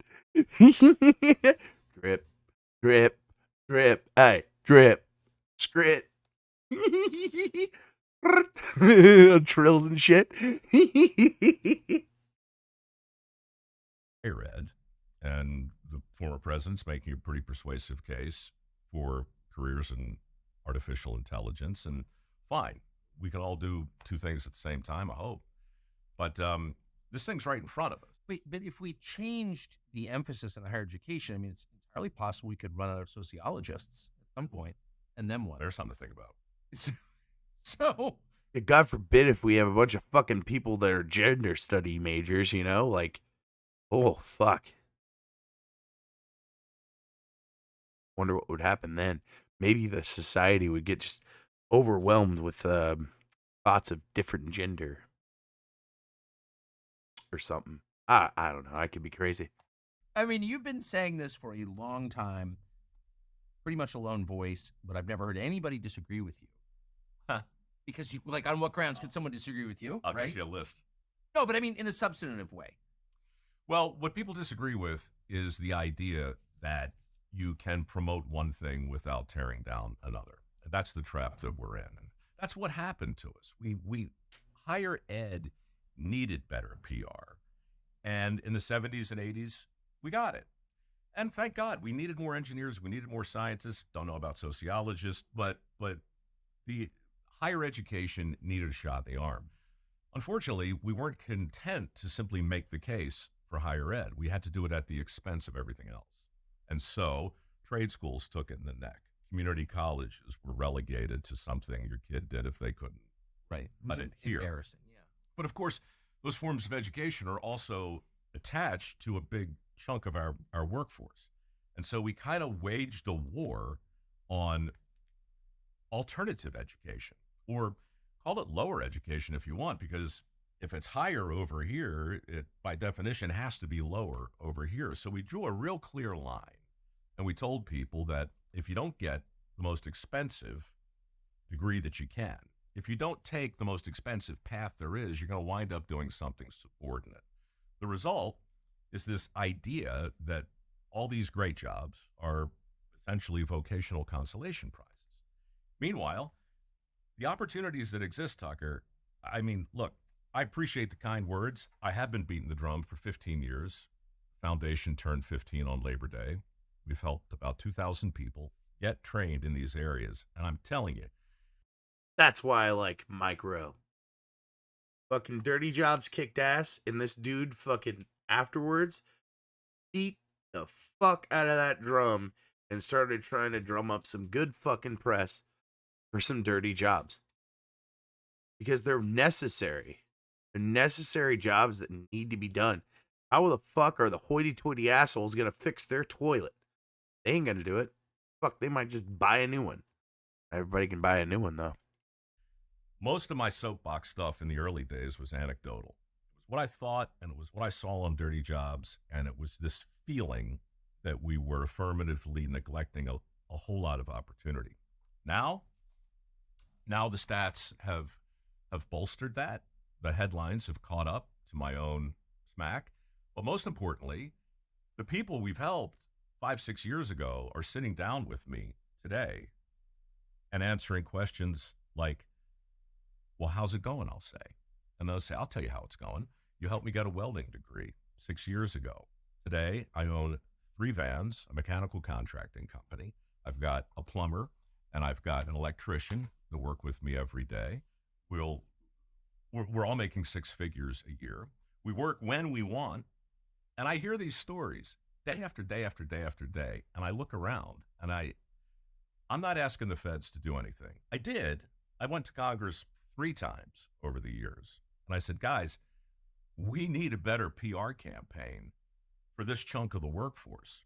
Drip, drip, drip. Hey, drip, scrit. Trills and shit. Hey, Red. And the former president's making a pretty persuasive case for careers in artificial intelligence. And fine, we can all do two things at the same time, I hope. But this thing's right in front of us. Wait, but if we changed the emphasis in higher education, I mean, it's entirely possible we could run out of sociologists at some point, and then what? There's something to think about. So, God forbid if we have a bunch of fucking people that are gender study majors, you know, like, oh fuck. Wonder what would happen then. Maybe the society would get just overwhelmed with thoughts of different gender or something. I don't know. I could be crazy. I mean, you've been saying this for a long time, pretty much a lone voice, but I've never heard anybody disagree with you. Huh. Because, you, like, on what grounds could someone disagree with you? I'll right? give you a list. No, but I mean in a substantive way. Well, what people disagree with is the idea that you can promote one thing without tearing down another. That's the trap that we're in. And that's what happened to us. We higher ed needed better PR. And in the 70s and 80s, we got it. And thank God, we needed more engineers, we needed more scientists. Don't know about sociologists, but the higher education needed a shot in the arm. Unfortunately, we weren't content to simply make the case for higher ed. We had to do it at the expense of everything else. And so trade schools took it in the neck. Community colleges were relegated to something your kid did if they couldn't. Right. But it here. Embarrassing, yeah. But of course, those forms of education are also attached to a big chunk of our workforce. And so we kind of waged a war on alternative education, or call it lower education if you want, because if it's higher over here, it by definition has to be lower over here. So we drew a real clear line, and we told people that if you don't get the most expensive degree that you can, if you don't take the most expensive path there is, you're going to wind up doing something subordinate. The result is this idea that all these great jobs are essentially vocational consolation prizes. Meanwhile, the opportunities that exist, Tucker, I mean, look, I appreciate the kind words. I have been beating the drum for 15 years. Foundation turned 15 on Labor Day. We've helped about 2,000 people get trained in these areas. And I'm telling you, that's why I like micro. Fucking Dirty Jobs kicked ass, and this dude fucking afterwards beat the fuck out of that drum and started trying to drum up some good fucking press for some Dirty Jobs. Because they're necessary. They're necessary jobs that need to be done. How the fuck are the hoity-toity assholes going to fix their toilet? They ain't going to do it. Fuck, they might just buy a new one. Everybody can buy a new one, though. Most of my soapbox stuff in the early days was anecdotal. It was what I thought, and it was what I saw on Dirty Jobs, and it was this feeling that we were affirmatively neglecting a whole lot of opportunity. Now the stats have bolstered that. The headlines have caught up to my own smack. But most importantly, the people we've helped 5-6 years ago are sitting down with me today and answering questions like, well, how's it going, I'll say. And they'll say, I'll tell you how it's going. You helped me get a welding degree 6 years ago. Today, I own 3 vans, a mechanical contracting company. I've got a plumber, and I've got an electrician that work with me every day. We're all making 6 figures a year. We work when we want. And I hear these stories day after day after day after day. And I look around, and I'm not asking the feds to do anything. I did. I went to Congress 3 times over the years. And I said, guys, we need a better PR campaign for this chunk of the workforce.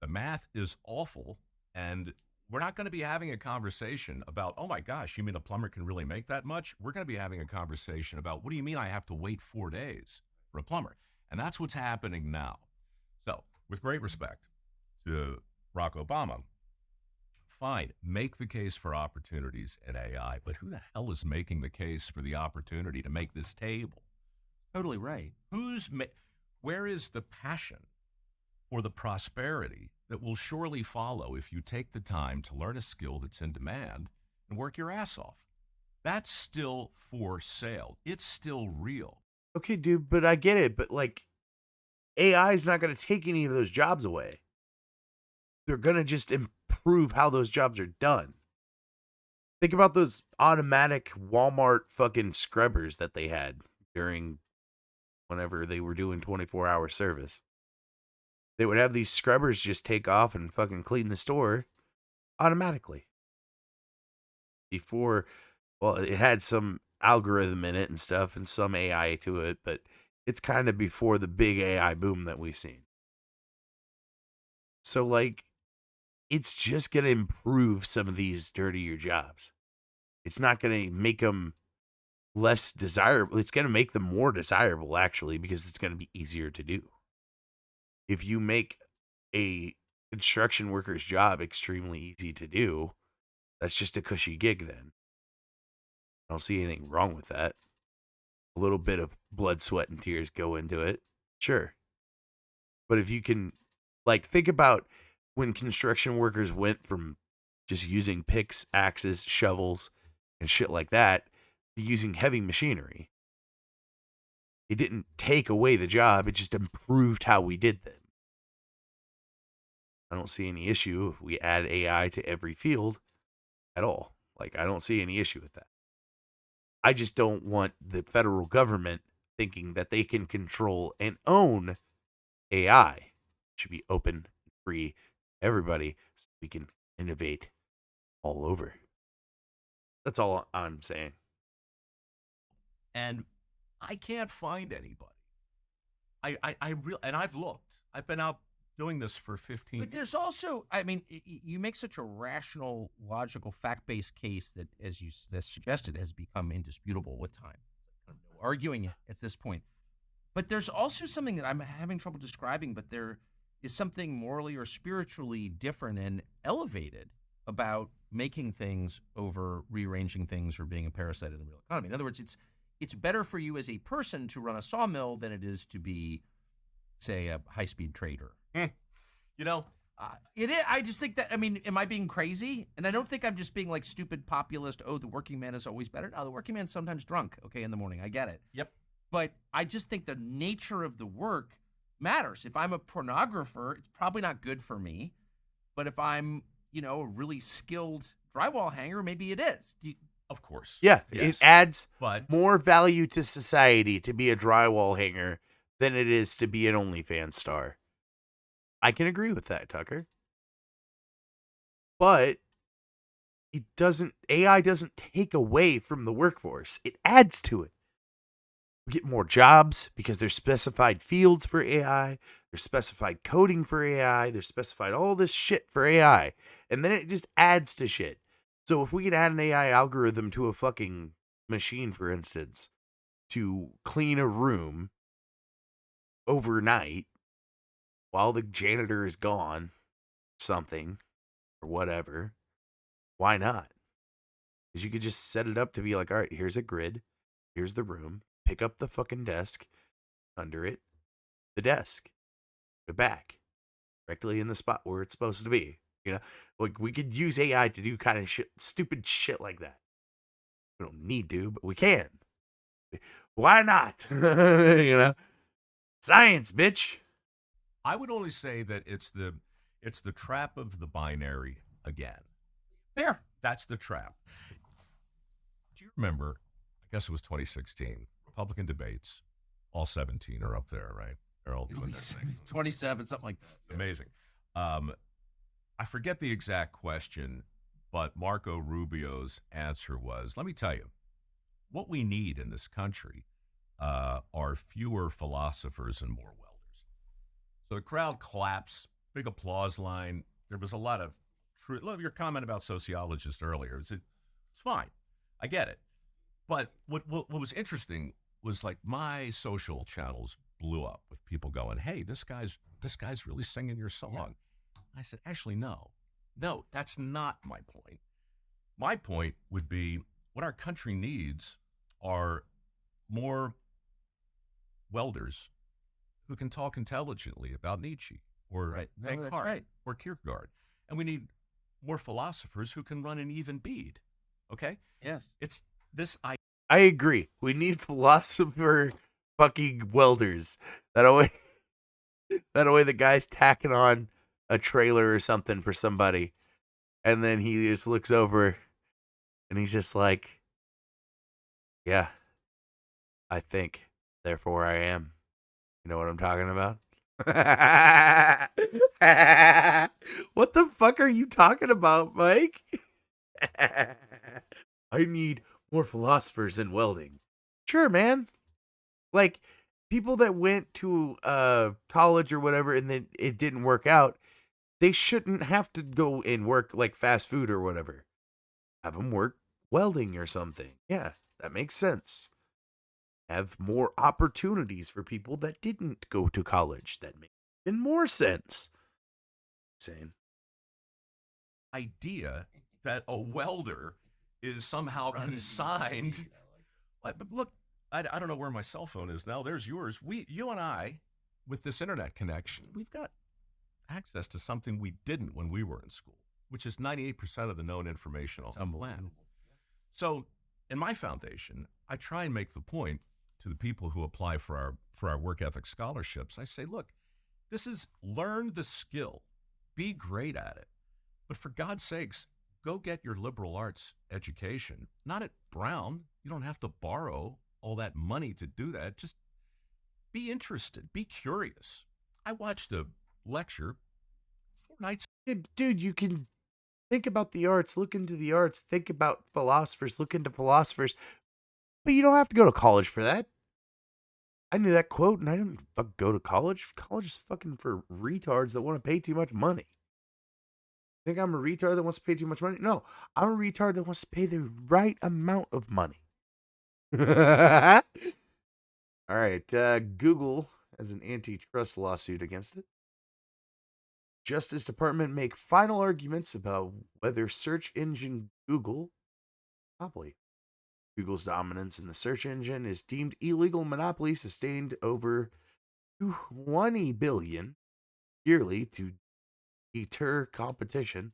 The math is awful, and we're not going to be having a conversation about, oh my gosh, you mean a plumber can really make that much? We're going to be having a conversation about, what do you mean I have to wait 4 days for a plumber? And that's what's happening now. So, with great respect to Barack Obama, fine, make the case for opportunities in AI, but who the hell is making the case for the opportunity to make this table? Totally right. Where is the passion for the prosperity that will surely follow if you take the time to learn a skill that's in demand and work your ass off? That's still for sale. It's still real. Okay, dude, but I get it. But, like, AI is not going to take any of those jobs away. They're going to just improve how those jobs are done. Think about those automatic Walmart fucking scrubbers that they had during whenever they were doing 24-hour service. They would have these scrubbers just take off and fucking clean the store automatically. Before, well, it had some algorithm in it and stuff and some AI to it, but it's kind of before the big AI boom that we've seen. So, like, it's just going to improve some of these dirtier jobs. It's not going to make them less desirable. It's going to make them more desirable, actually, because it's going to be easier to do. If you make a construction worker's job extremely easy to do, that's just a cushy gig then. I don't see anything wrong with that. A little bit of blood, sweat, and tears go into it. Sure. But if you can, like, think about when construction workers went from just using picks, axes, shovels, and shit like that to using heavy machinery. It didn't take away the job. It just improved how we did them. I don't see any issue if we add AI to every field at all. Like, I don't see any issue with that. I just don't want the federal government thinking that they can control and own AI. It should be open, free, everybody, so we can innovate all over. That's all I'm saying. And I can't find anybody. And I've looked. I've been out doing this for 15 years. But there's also, I mean, you make such a rational, logical, fact-based case that, as you suggested, has become indisputable with time. No arguing at this point. But there's also something that I'm having trouble describing, but there is something morally or spiritually different and elevated about making things over rearranging things or being a parasite in the real economy. In other words, it's better for you as a person to run a sawmill than it is to be, say, a high-speed trader. You know, it is. I just think that, I mean, am I being crazy? And I don't think I'm just being like stupid populist, oh, the working man is always better. No, the working man's sometimes drunk, okay, in the morning. I get it. Yep. But I just think the nature of the work matters. If I'm a pornographer, it's probably not good for me. But if I'm, a really skilled drywall hanger, maybe it is. Of course. Yeah, yes. it adds But more value to society to be a drywall hanger than it is to be an OnlyFans star. I can agree with that, Tucker. But AI doesn't take away from the workforce. It adds to it. We get more jobs because there's specified fields for AI. There's specified coding for AI. There's specified all this shit for AI. And then it just adds to shit. So if we could add an AI algorithm to a fucking machine, for instance, to clean a room overnight while the janitor is gone, something, or whatever, why not? Because you could just set it up to be like, all right, here's a grid. Here's the room. Pick up the fucking desk. Under it, the desk. Go back. Directly in the spot where it's supposed to be. Like we could use AI to do kind of stupid shit like that. We don't need to, but we can. Why not? Science, bitch. I would only say that it's the trap of the binary again. Fair. That's the trap. Do you remember, I guess it was 2016, Republican debates, all 17 are up there, right? They're all doing their thing. 27, something like that. It's amazing. I forget the exact question, but Marco Rubio's answer was, let me tell you, what we need in this country are fewer philosophers and more welders. So the crowd claps, big applause line. There was a lot of truth. Love your comment about sociologists earlier. It's fine. I get it. But what was interesting was like my social channels blew up with people going, hey, this guy's really singing your song. Yeah. I said, actually, no, that's not my point. My point would be what our country needs are more welders who can talk intelligently about Nietzsche or Descartes or Kierkegaard. And we need more philosophers who can run an even bead. Okay? Yes. It's this idea. I agree. We need philosopher fucking welders. That way the guy's tacking on a trailer or something for somebody. And then he just looks over and he's just like, yeah, I think, therefore I am. You know what I'm talking about? What the fuck are you talking about, Mike? I need more philosophers in welding. Sure, man. Like, people that went to college or whatever and then it didn't work out, they shouldn't have to go and work like fast food or whatever. Have them work welding or something. Yeah, that makes sense. Have more opportunities for people that didn't go to college. That makes even more sense. Same idea that a welder is somehow consigned. But look, I don't know where my cell phone is now. There's yours. You and I, with this internet connection, we've got access to something we didn't when we were in school, which is 98% of the known information on the planet. So in my foundation, I try and make the point to the people who apply for our work ethic scholarships. I say, look, this is learn the skill, be great at it. But for God's sakes, go get your liberal arts education. Not at Brown. You don't have to borrow all that money to do that. Just be interested. Be curious. I watched a lecture 4 nights. Dude, you can think about the arts, look into the arts, think about philosophers, look into philosophers. But you don't have to go to college for that. I knew that quote, and I didn't go to college. College is fucking for retards that want to pay too much money. Think I'm a retard that wants to pay too much money? No, I'm a retard that wants to pay the right amount of money. All right, Google has an antitrust lawsuit against it. Justice Department make final arguments about whether search engine Google monopoly. Google's dominance in the search engine is deemed illegal monopoly sustained over $20 billion yearly to deter competition,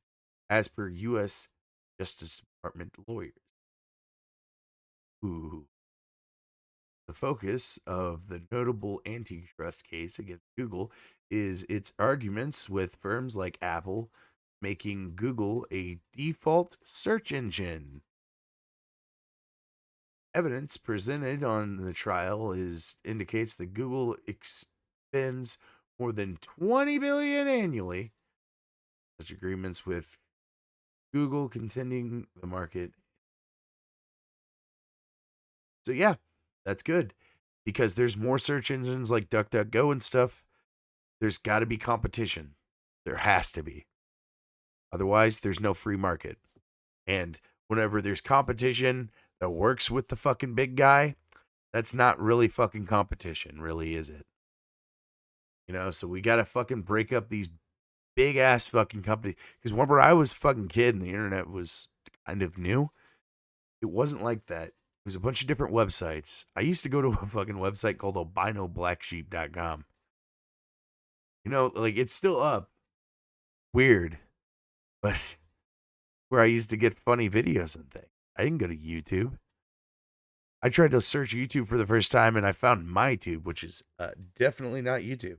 as per U.S. Justice Department lawyers. Ooh. The focus of the notable antitrust case against Google is its arguments with firms like Apple, making Google a default search engine. Evidence presented on the trial indicates that Google expends more than $20 billion annually. Such agreements with Google contending the market. So yeah, that's good because there's more search engines like DuckDuckGo and stuff. There's got to be competition. There has to be. Otherwise, there's no free market. And whenever there's competition that works with the fucking big guy, that's not really fucking competition, really, is it? You know, so we got to fucking break up these big ass fucking companies. Because whenever I was a fucking kid and the internet was kind of new, it wasn't like that. It was a bunch of different websites. I used to go to a fucking website called albinoblacksheep.com. You know, like it's still up. Weird. But where I used to get funny videos and things. I didn't go to YouTube. I tried to search YouTube for the first time and I found MyTube, which is definitely not YouTube.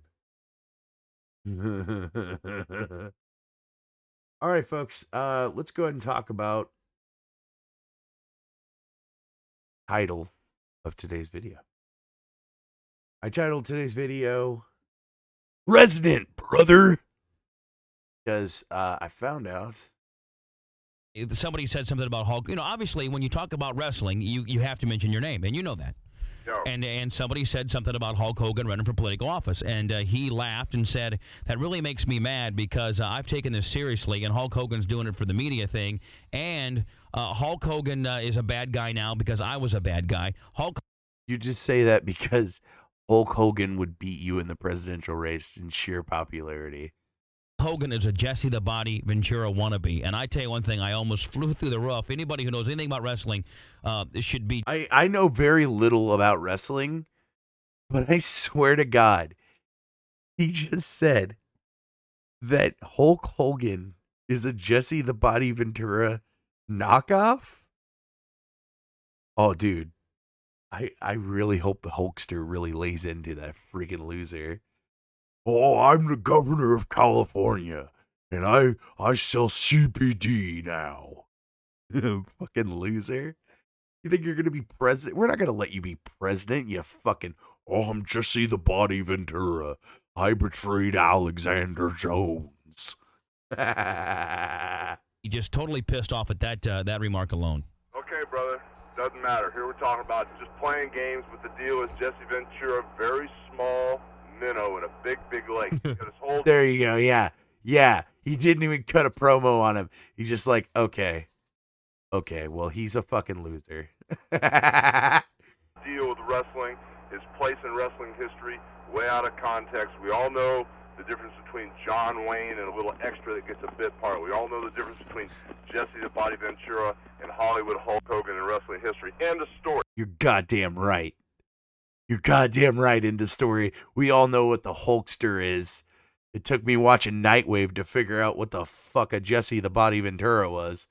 All right, folks. Let's go ahead and talk about the title of today's video. I titled today's video Resident Brother because I found out somebody said something about Hulk. You know, obviously, when you talk about wrestling, you have to mention your name, and you know that. No. And somebody said something about Hulk Hogan running for political office, and he laughed and said, that really makes me mad because I've taken this seriously, and Hulk Hogan's doing it for the media thing, and Hulk Hogan is a bad guy now because I was a bad guy. You just say that because Hulk Hogan would beat you in the presidential race in sheer popularity. Hogan is a Jesse the Body Ventura wannabe, and I tell you one thing, I almost flew through the roof. Anybody who knows anything about wrestling, it should be. I know very little about wrestling, but I swear to God, he just said that Hulk Hogan is a Jesse the Body Ventura knockoff. Oh, dude, I really hope the Hulkster really lays into that freaking loser. Oh, I'm the governor of California, and I sell CBD now. Fucking loser. You think you're going to be president? We're not going to let you be president, you fucking... Oh, I'm Jesse the Body Ventura. I betrayed Alexander Jones. He just totally pissed off at that remark alone. Okay, brother. Doesn't matter. Here we're talking about just playing games, but the deal is Jesse Ventura, very small minnow in a big lake. There you go. Yeah. He didn't even cut a promo on him. He's just like, okay, well, he's a fucking loser. Deal with wrestling, his place in wrestling history, way out of context. We all know the difference between John Wayne and a little extra that gets a bit part. We all know the difference between Jesse the Body Ventura and Hollywood Hulk Hogan in wrestling history. End of story. You're goddamn right. You're goddamn right in the story. We all know what the Hulkster is. It took me watching Nightwave to figure out what the fuck a Jesse the Body Ventura was.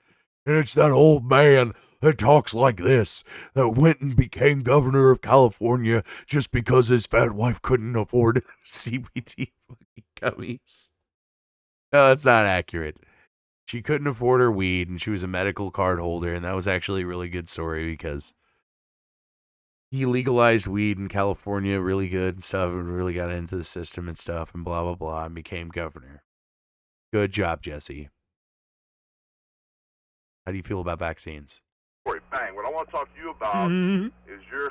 And it's that old man that talks like this, that went and became governor of California just because his fat wife couldn't afford CBD fucking gummies. No, that's not accurate. She couldn't afford her weed, and she was a medical card holder, and that was actually a really good story because he legalized weed in California really good and stuff, and really got into the system and stuff, and blah, blah, blah, and became governor. Good job, Jesse. How do you feel about vaccines? Bang. What I want to talk to you about is your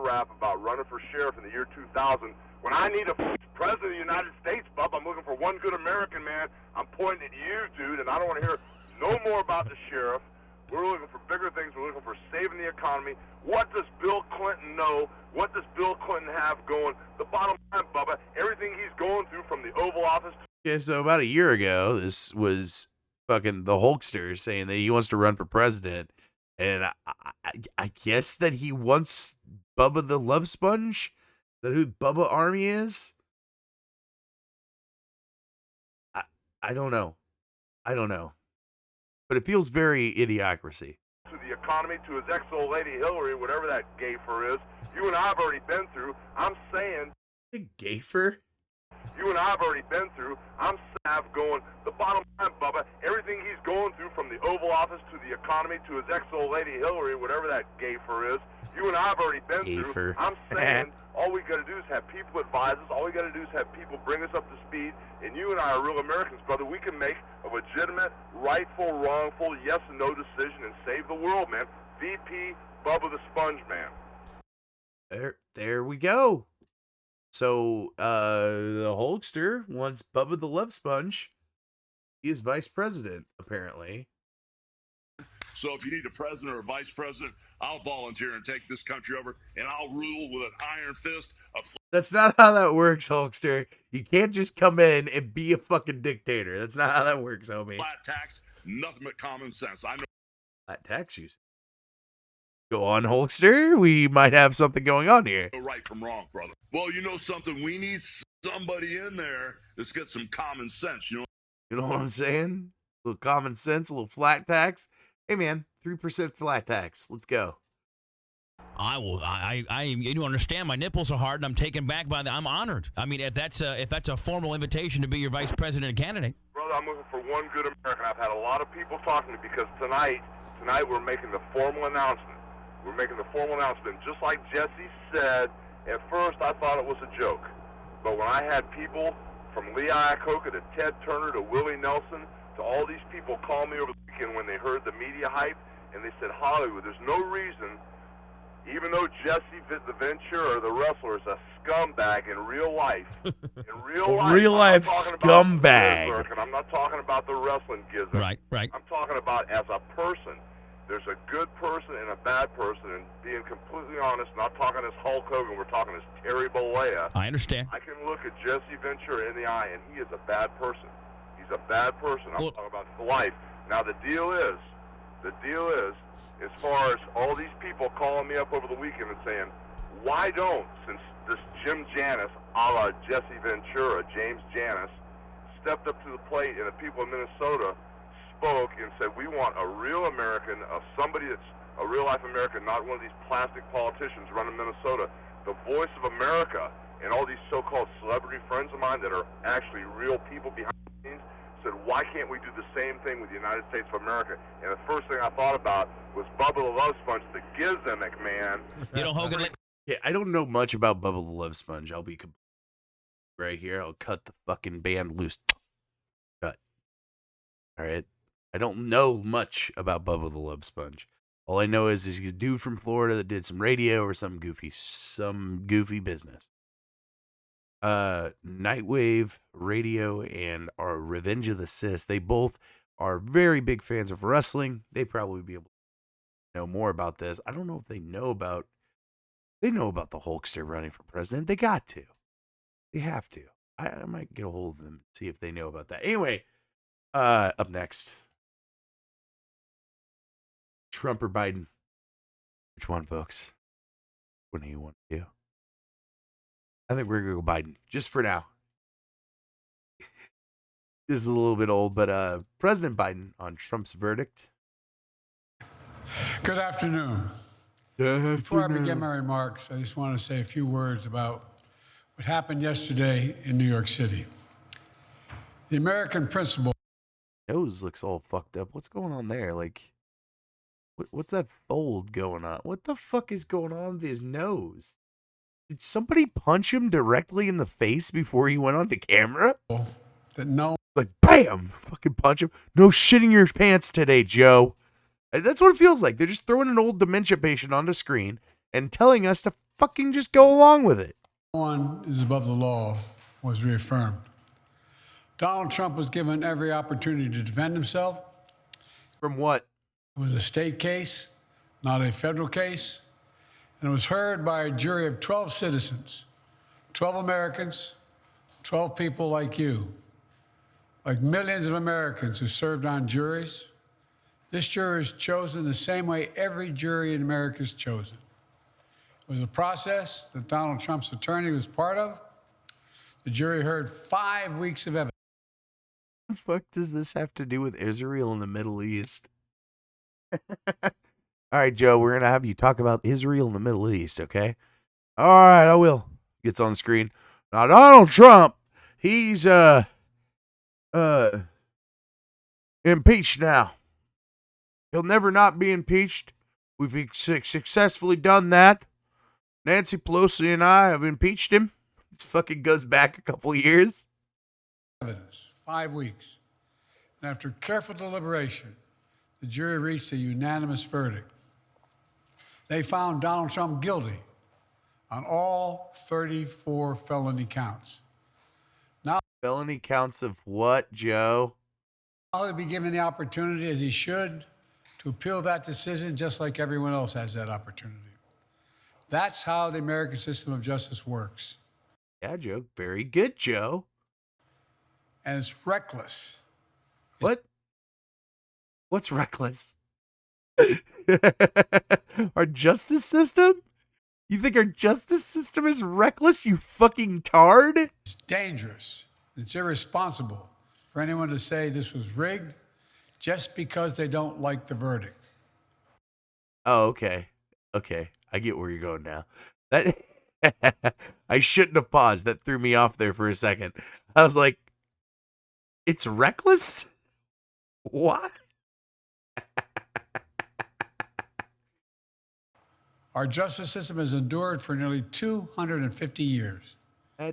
rap about running for sheriff in the year 2000. When I need a president of the United States, bub, I'm looking for one good American man. I'm pointing at you, dude, and I don't want to hear no more about the sheriff. We're looking for bigger things. We're looking for saving the economy. What does Bill Clinton know? What does Bill Clinton have going? The bottom line, Bubba, everything he's going through from the Oval Office. Yeah, so about a year ago, this was fucking the Hulkster saying that he wants to run for president. And I guess that he wants Bubba the Love Sponge? Is that who Bubba Army is? I don't know. But it feels very Idiocracy. to the economy, to his ex-old lady Hillary, whatever that gayfer is. You and I have already been through. I'm saying... The gayfer? You and I have already been through. I'm going, the bottom line, Bubba, everything he's going through from the Oval Office to the economy to his ex-old lady Hillary, whatever that gayfer is, you and I have already been through. I'm saying all we got to do is have people advise us. All we got to do is have people bring us up to speed. And you and I are real Americans, brother. We can make a legitimate, rightful, wrongful, yes and no decision and save the world, man. VP Bubba the Sponge Man. There we go. So, the Hulkster wants Bubba the Love Sponge. He is vice president, apparently. So if you need a president or a vice president, I'll volunteer and take this country over, and I'll rule with an iron fist. That's not how that works, Hulkster. You can't just come in and be a fucking dictator. That's not how that works, homie. Flat tax, nothing but common sense. I know. Flat tax, you say. Go on, Hulkster. We might have something going on here. Right from wrong, brother. Well, you know something? We need somebody in there that's got some common sense, you know? You know what I'm saying? A little common sense, a little flat tax. Hey, man, 3% flat tax. Let's go. You don't understand. My nipples are hard, and I'm taken back by that. I'm honored. I mean, if that's a formal invitation to be your vice president candidate. Brother, I'm looking for one good American. I've had a lot of people talking to me because tonight we're making the formal announcement. We're making the formal announcement. Just like Jesse said, at first I thought it was a joke. But when I had people from Lee Iacocca to Ted Turner to Willie Nelson to all these people call me over the weekend when they heard the media hype, and they said, Hollywood, there's no reason, even though Jesse the Ventura, the wrestler, is a scumbag in real life. In real life scumbag. And I'm not talking about the wrestling gizmo. Right. I'm talking about as a person. There's a good person and a bad person, and being completely honest, not talking as Hulk Hogan, we're talking as Terry Bollea. I understand. I can look at Jesse Ventura in the eye, and he is a bad person. He's a bad person. I'm talking about life. Now, the deal is, as far as all these people calling me up over the weekend and saying, why don't, since this Jim Janis, a la Jesse Ventura, James Janis, stepped up to the plate, and the people in Minnesota spoke and said, we want a real American, somebody that's a real-life American, not one of these plastic politicians running Minnesota, the voice of America, and all these so-called celebrity friends of mine that are actually real people behind the scenes, said, why can't we do the same thing with the United States of America? And the first thing I thought about was Bubba the Love Sponge, the gizmic, man. You know, Hogan. Yeah, I don't know much about Bubba the Love Sponge. I'll be right here. I'll cut the fucking band loose. Cut. All right. I don't know much about Bubba the Love Sponge. All I know is he's a dude from Florida that did some radio or some goofy business. Nightwave Radio and our Revenge of the Sis, they both are very big fans of wrestling. They probably be able to know more about this. I don't know if they know about the Hulkster running for president. They got to. They have to. I might get a hold of them, see if they know about that. Anyway, up next. Trump or Biden? Which one, folks? What do you want to do? I think we're going to go Biden, just for now. This is a little bit old, but President Biden on Trump's verdict. Good afternoon. Before I begin my remarks, I just want to say a few words about what happened yesterday in New York City. The American principle. Nose looks all fucked up. What's going on there? Like, what's that fold going on? What the fuck is going on with his nose? Did somebody punch him directly in the face before he went on the camera? That no. Like, bam! Fucking punch him. No shitting your pants today, Joe. That's what it feels like. They're just throwing an old dementia patient on the screen and telling us to fucking just go along with it. No one is above the law was reaffirmed. Donald Trump was given every opportunity to defend himself. From what? It was a state case, not a federal case. And it was heard by a jury of 12 citizens, 12 Americans, 12 people like you, like millions of Americans who served on juries. This jury is chosen the same way every jury in America is chosen. It was a process that Donald Trump's attorney was part of. The jury heard 5 weeks of evidence. What the fuck does this have to do with Israel and the Middle East? All right, Joe, we're going to have you talk about Israel and the Middle East, okay? All right, I will. Gets on the screen. Now, Donald Trump, he's impeached now. He'll never not be impeached. We've successfully done that. Nancy Pelosi and I have impeached him. This fucking goes back a couple of years. Evidence, 5 weeks. And after careful deliberation, the jury reached a unanimous verdict. They found Donald Trump guilty on all 34 felony counts. Now, felony counts of what, Joe? I'll be given the opportunity, as he should, to appeal that decision just like everyone else has that opportunity. That's how the American system of justice works. Yeah, Joe. Very good, Joe. And it's reckless. What? What's reckless? Our justice system? You think our justice system is reckless, you fucking tard? It's dangerous. It's irresponsible for anyone to say this was rigged just because they don't like the verdict. Oh, okay. Okay. I get where you're going now. That I shouldn't have paused. That threw me off there for a second. I was like, it's reckless? What? Our justice system has endured for nearly 250 years. And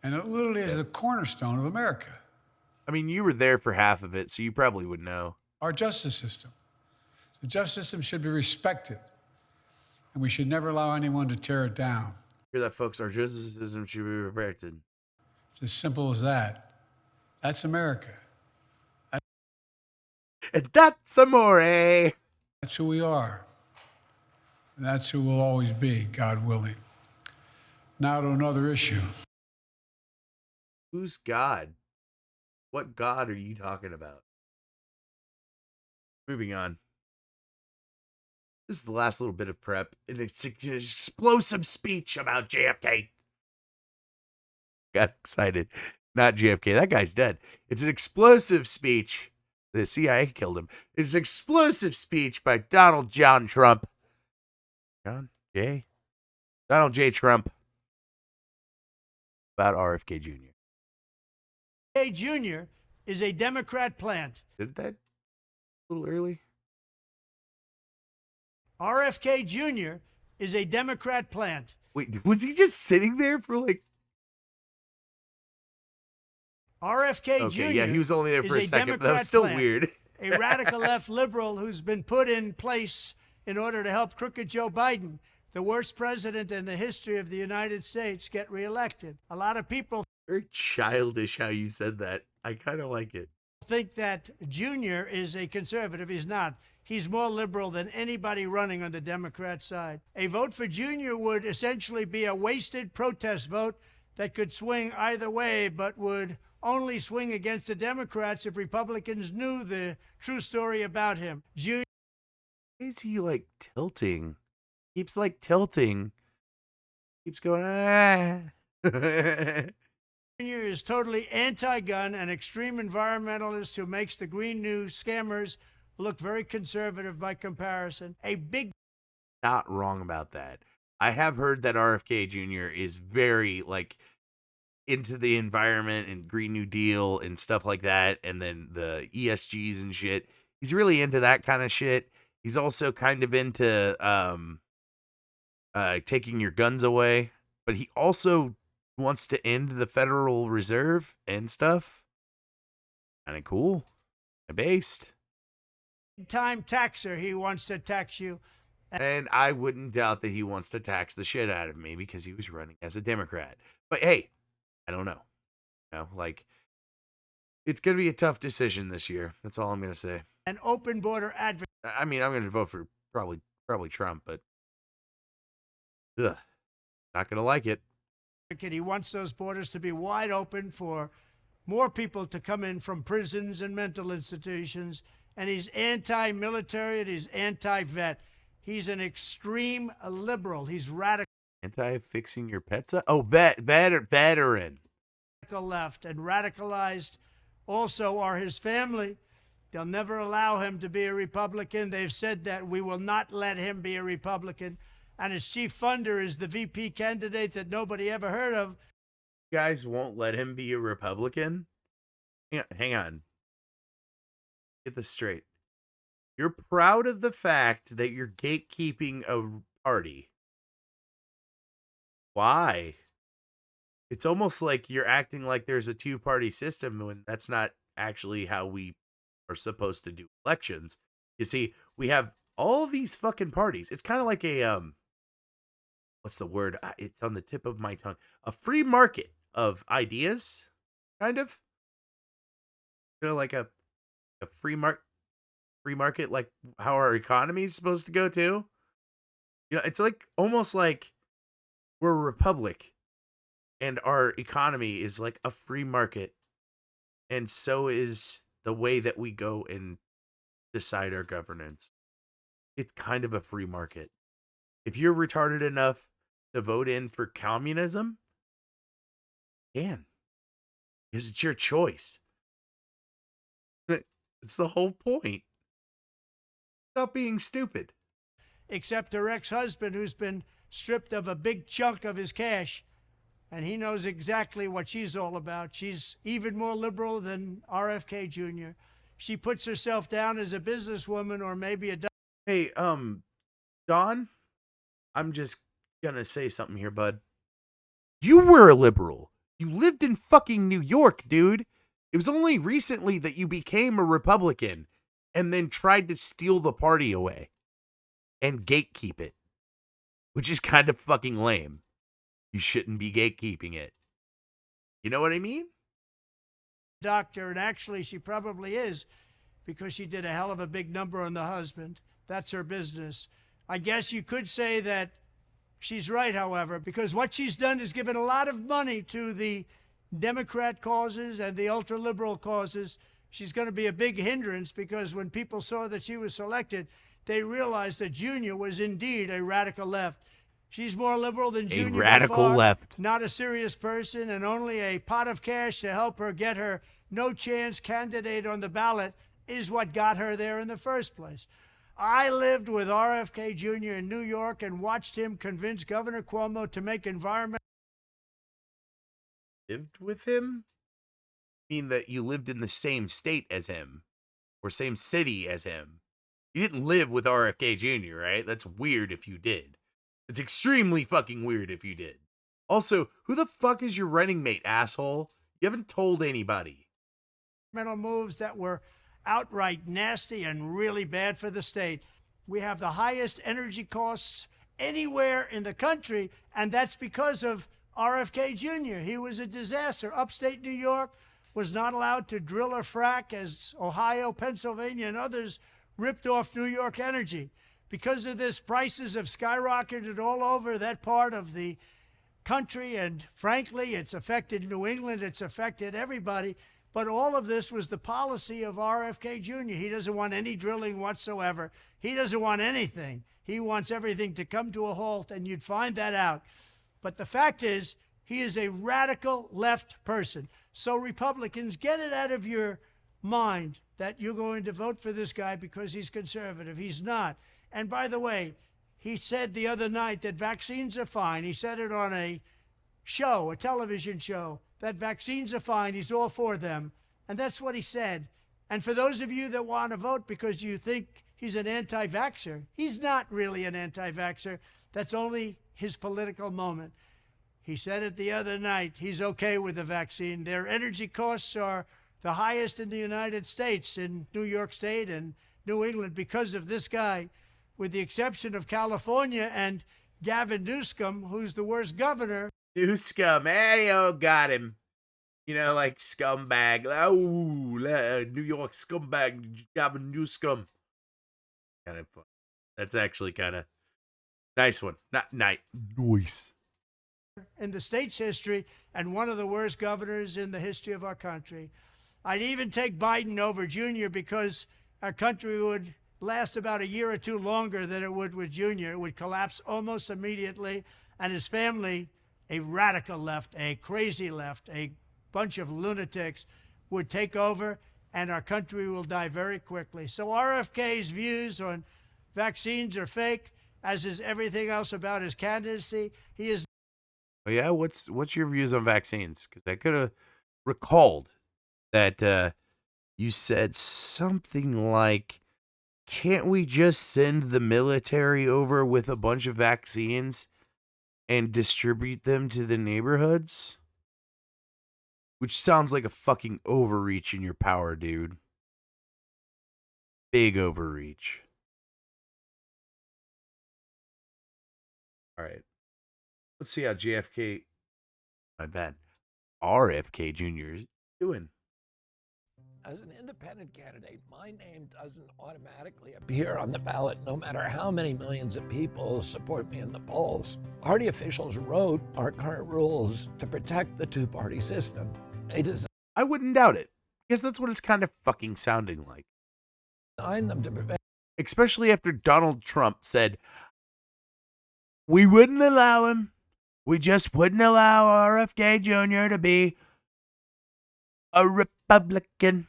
it literally is the cornerstone of America. I mean, you were there for half of it, so you probably would know. Our justice system. The justice system should be respected, and we should never allow anyone to tear it down. Hear that, folks? Our justice system should be respected. It's as simple as that. That's America. And that's amore. That's who we are. And that's who we'll always be, God willing. Now to another issue. Who's God? What God are you talking about? Moving on. This is the last little bit of prep. And it's an explosive speech about JFK. Got excited. Not JFK. That guy's dead. It's an explosive speech. The CIA killed him. It's an explosive speech by Donald John Trump. Donald J. Trump. About RFK Jr. RFK Jr. is a Democrat plant. Did that a little early? RFK Jr. is a Democrat plant. Wait, was he just sitting there for like... RFK Jr. Yeah, he was only there for a second, Democrat but that was still plant, weird. A radical left liberal who's been put in place in order to help crooked Joe Biden, the worst president in the history of the United States, get reelected. A lot of people... Very childish how you said that. I kind of like it. Think that Junior is a conservative. He's not. He's more liberal than anybody running on the Democrat side. A vote for Junior would essentially be a wasted protest vote that could swing either way, but would only swing against the Democrats if Republicans knew the true story about him. Junior... Why is he like tilting? Keeps like tilting. Keeps going, ah. Junior is totally anti-gun and extreme environmentalist who makes the Green New scammers look very conservative by comparison. A big... Not wrong about that. I have heard that RFK Jr. is very, like, into the environment and Green New Deal and stuff like that, and then the ESGs and shit. He's really into that kind of shit. He's also kind of into taking your guns away, but he also wants to end the Federal Reserve and stuff. Kind of cool. Based. Time taxer. He wants to tax you. And I wouldn't doubt that he wants to tax the shit out of me because he was running as a Democrat. But hey, I don't know. You know, like, it's going to be a tough decision this year. That's all I'm going to say. An open border advocate. I mean, I'm going to vote for probably Trump, but not going to like it. He wants those borders to be wide open for more people to come in from prisons and mental institutions. And he's anti-military and he's anti-vet. He's an extreme liberal. He's radical. Anti-fixing your pets up? Oh, veteran. Left and radicalized also are his family. They'll never allow him to be a Republican. They've said that we will not let him be a Republican. And his chief funder is the VP candidate that nobody ever heard of. You guys won't let him be a Republican? Hang on. Get this straight. You're proud of the fact that you're gatekeeping a party. Why? It's almost like you're acting like there's a two-party system when that's not actually how we are supposed to do elections. You see, we have all these fucking parties. It's kind of like a what's the word? It's on the tip of my tongue. A free market of ideas, kind of. You know, like a free market, like how our economy is supposed to go too. You know, it's like almost like we're a republic, and our economy is like a free market, and so is the way that we go and decide our governance. It's kind of a free market. If you're retarded enough to vote in for communism, you can. Because it's your choice. It's the whole point. Stop being stupid. Except her ex-husband, who's been stripped of a big chunk of his cash. And he knows exactly what she's all about. She's even more liberal than RFK Jr. She puts herself down as a businesswoman or maybe a... Hey, Don, I'm just gonna say something here, bud. You were a liberal. You lived in fucking New York, dude. It was only recently that you became a Republican and then tried to steal the party away and gatekeep it, which is kind of fucking lame. You shouldn't be gatekeeping it. You know what I mean? Doctor, and actually she probably is, because she did a hell of a big number on the husband. That's her business. I guess you could say that she's right, however, because what she's done is given a lot of money to the Democrat causes and the ultra-liberal causes. She's going to be a big hindrance because when people saw that she was selected, they realized that Junior was indeed a radical left. She's more liberal than Junior. A radical left. Not a serious person, and only a pot of cash to help her get her no-chance candidate on the ballot is what got her there in the first place. I lived with RFK Jr. in New York and watched him convince Governor Cuomo to make environment. Lived with him? You mean that you lived in the same state as him or same city as him? You didn't live with RFK Jr., right? That's weird if you did. It's extremely fucking weird if you did. Also, who the fuck is your running mate, asshole? You haven't told anybody. Moves that were outright nasty and really bad for the state. We have the highest energy costs anywhere in the country, and that's because of RFK Jr. He was a disaster. Upstate New York was not allowed to drill or frack as Ohio, Pennsylvania, and others ripped off New York energy. Because of this, prices have skyrocketed all over that part of the country, and frankly, it's affected New England, it's affected everybody. But all of this was the policy of RFK Jr. He doesn't want any drilling whatsoever. He doesn't want anything. He wants everything to come to a halt, and you'd find that out. But the fact is, he is a radical left person. So Republicans, get it out of your mind that you're going to vote for this guy because he's conservative. He's not. And by the way, he said the other night that vaccines are fine. He said it on a show, a television show, that vaccines are fine. He's all for them. And that's what he said. And for those of you that want to vote because you think he's an anti-vaxxer, he's not really an anti-vaxxer. That's only his political moment. He said it the other night. He's okay with the vaccine. Their energy costs are the highest in the United States, in New York State and New England, because of this guy, with the exception of California and Gavin Newsom, who's the worst governor. Newsom, hey, oh, got him. You know, like scumbag. Oh, New York scumbag, Gavin Newsom. Kind of fun. That's actually kind of nice one. Not nice. Nice. In the state's history, and one of the worst governors in the history of our country. I'd even take Biden over Junior because our country would last about a year or two longer than it would with Junior. It would collapse almost immediately, and his family, a radical left, a crazy left, a bunch of lunatics, would take over, and our country will die very quickly. So RFK's views on vaccines are fake, as is everything else about his candidacy. He is. Oh yeah, what's your views on vaccines? Because I could have recalled that you said something like, "Can't we just send the military over with a bunch of vaccines and distribute them to the neighborhoods?" Which sounds like a fucking overreach in your power, dude. Big overreach. All right. Let's see how RFK Jr. is doing. As an independent candidate, my name doesn't automatically appear on the ballot no matter how many millions of people support me in the polls. Party officials wrote our current rules to protect the two-party system. I wouldn't doubt it, because that's what it's kind of fucking sounding like. Them to prevent. Especially after Donald Trump said, we wouldn't allow him. We just wouldn't allow RFK Jr. to be a Republican.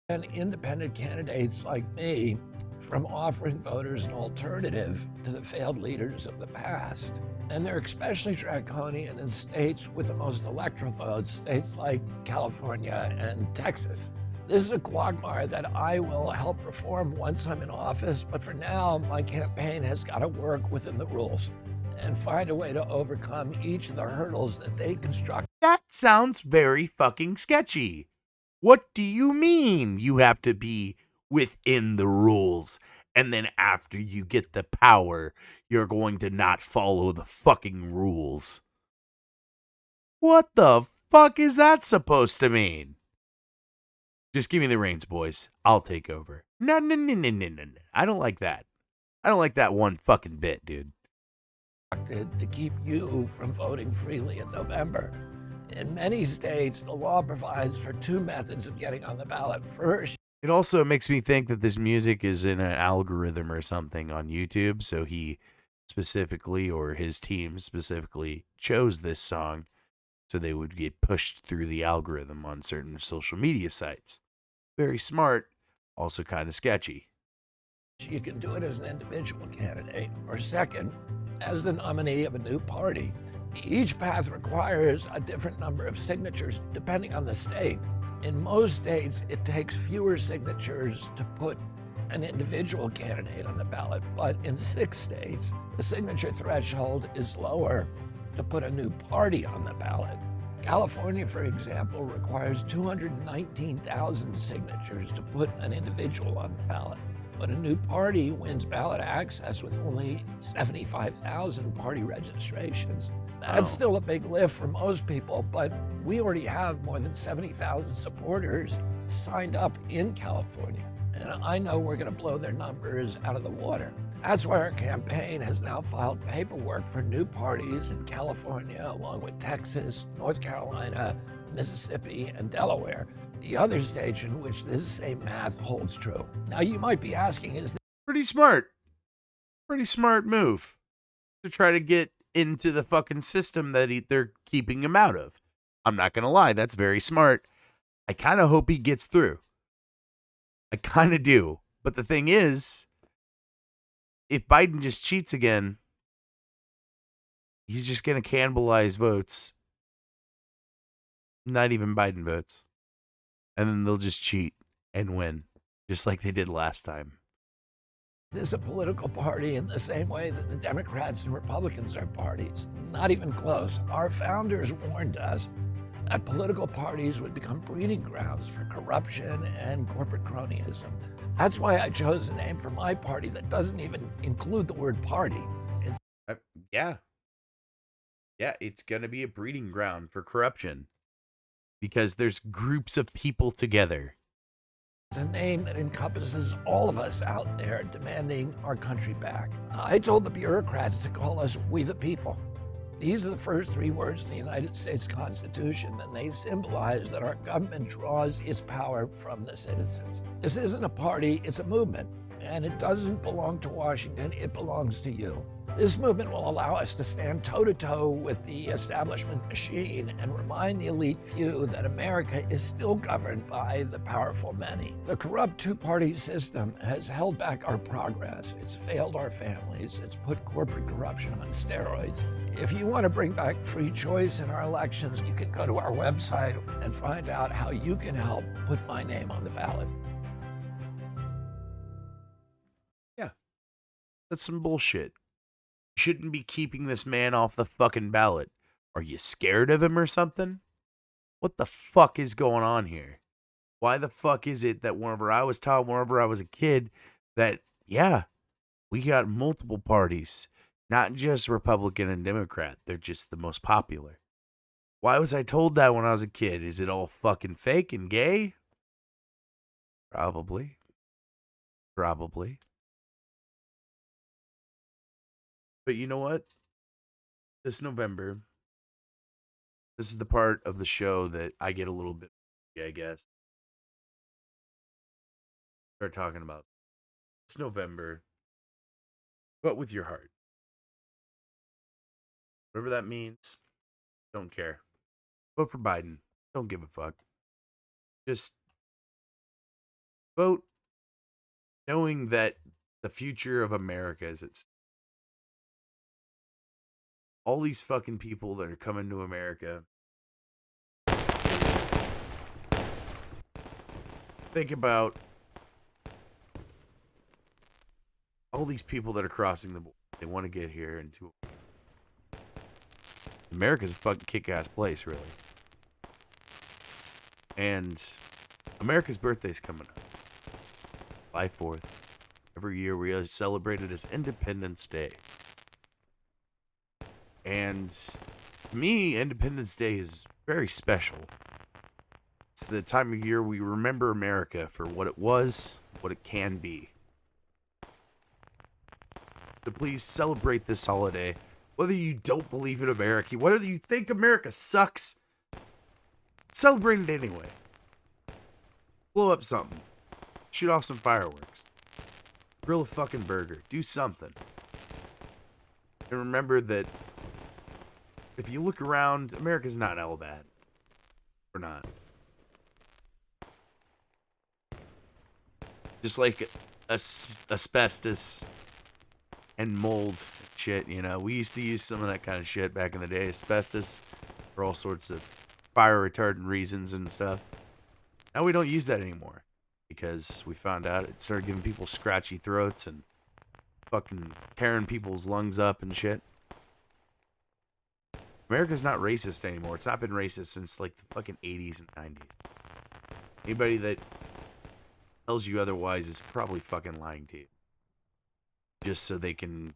And independent candidates like me from offering voters an alternative to the failed leaders of the past. And they're especially draconian in states with the most electoral votes, states like California and Texas. This is a quagmire that I will help reform once I'm in office, but for now, my campaign has got to work within the rules and find a way to overcome each of the hurdles that they construct. That sounds very fucking sketchy. What do you mean you have to be within the rules, and then after you get the power, you're going to not follow the fucking rules? What the fuck is that supposed to mean? Just give me the reins, boys. I'll take over. No. I don't like that. I don't like that one fucking bit, dude. To keep you from voting freely in November. In many states, the law provides for two methods of getting on the ballot. First, it also makes me think that this music is in an algorithm or something on YouTube, so he specifically, or his team specifically, chose this song so they would get pushed through the algorithm on certain social media sites. Very smart, also kind of sketchy. You can do it as an individual candidate, or second, as the nominee of a new party. Each path requires a different number of signatures depending on the state. In most states, it takes fewer signatures to put an individual candidate on the ballot, but in 6 states, the signature threshold is lower to put a new party on the ballot. California, for example, requires 219,000 signatures to put an individual on the ballot. But a new party wins ballot access with only 75,000 party registrations. That's still a big lift for most people, but we already have more than 70,000 supporters signed up in California. And I know we're going to blow their numbers out of the water. That's why our campaign has now filed paperwork for new parties in California, along with Texas, North Carolina, Mississippi, and Delaware, the other states in which this same math holds true. Now, you might be asking, is this pretty smart move to try to get into the fucking system that they're keeping him out of? I'm not going to lie, that's very smart. I kind of hope he gets through. I kind of do. But the thing is, if Biden just cheats again, he's just going to cannibalize votes. Not even Biden votes. And then they'll just cheat and win, just like they did last time. This is a political party in the same way that the Democrats and Republicans are parties. Not even close. Our founders warned us that political parties would become breeding grounds for corruption and corporate cronyism. That's why I chose a name for my party that doesn't even include the word party. Yeah, it's going to be a breeding ground for corruption because there's groups of people together. It's a name that encompasses all of us out there demanding our country back. I told the bureaucrats to call us We the People. These are the first 3 words in the United States Constitution, and they symbolize that our government draws its power from the citizens. This isn't a party, it's a movement. and it doesn't belong to Washington, it belongs to you. This movement will allow us to stand toe-to-toe with the establishment machine and remind the elite few that America is still governed by the powerful many. The corrupt two-party system has held back our progress. It's failed our families. It's put corporate corruption on steroids. If you want to bring back free choice in our elections, you can go to our website and find out how you can help put my name on the ballot. Yeah, that's some bullshit. You shouldn't be keeping this man off the fucking ballot. Are you scared of him or something? What the fuck is going on here? Why the fuck is it that whenever I was taught, whenever I was a kid, that, yeah, we got multiple parties, not just Republican and Democrat. They're just the most popular. Why was I told that when I was a kid? Is it all fucking fake and gay? Probably. Probably. But you know what? This November, this is the part of the show that I get a little bit, I guess. Start talking about this November, but with your heart. Whatever that means, don't care. Vote for Biden. Don't give a fuck. Just vote knowing that the future of America is at stake. All these fucking people that are coming to America. Think about all these people that are crossing the border. They want to get here into America's a fucking kick-ass place, really. And America's birthday's coming up. July 4th. Every year we celebrate it as Independence Day. And to me, Independence Day is very special. It's the time of year we remember America for what it was, what it can be. So please celebrate this holiday. Whether you don't believe in America, whether you think America sucks, celebrate it anyway. Blow up something. Shoot off some fireworks. Grill a fucking burger. Do something. And remember that if you look around, America's not all bad. We're not. Just like asbestos and mold shit, you know. We used to use some of that kind of shit back in the day. Asbestos for all sorts of fire retardant reasons and stuff. Now we don't use that anymore because we found out it started giving people scratchy throats and fucking tearing people's lungs up and shit. America's not racist anymore. It's not been racist since like the fucking 80s and 90s. Anybody that tells you otherwise is probably fucking lying to you. Just so they can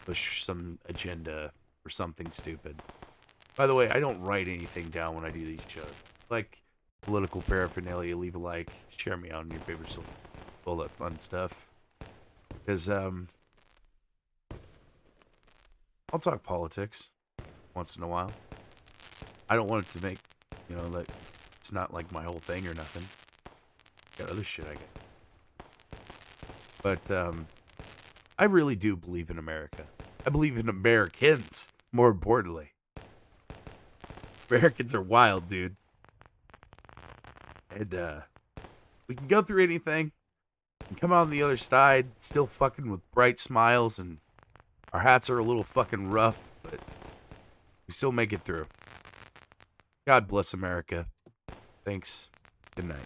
push some agenda or something stupid. By the way, I don't write anything down when I do these shows. Like political paraphernalia, leave a like, share me on your favorite social, all that fun stuff. Because I'll talk politics once in a while. I don't want it to make, you know, like it's not like my whole thing or nothing. Got other shit I get. But I really do believe in America. I believe in Americans, more importantly. Americans are wild, dude. And we can go through anything and come out on the other side still fucking with bright smiles, and our hats are a little fucking rough, but we still make it through. God bless America. Thanks. Good night.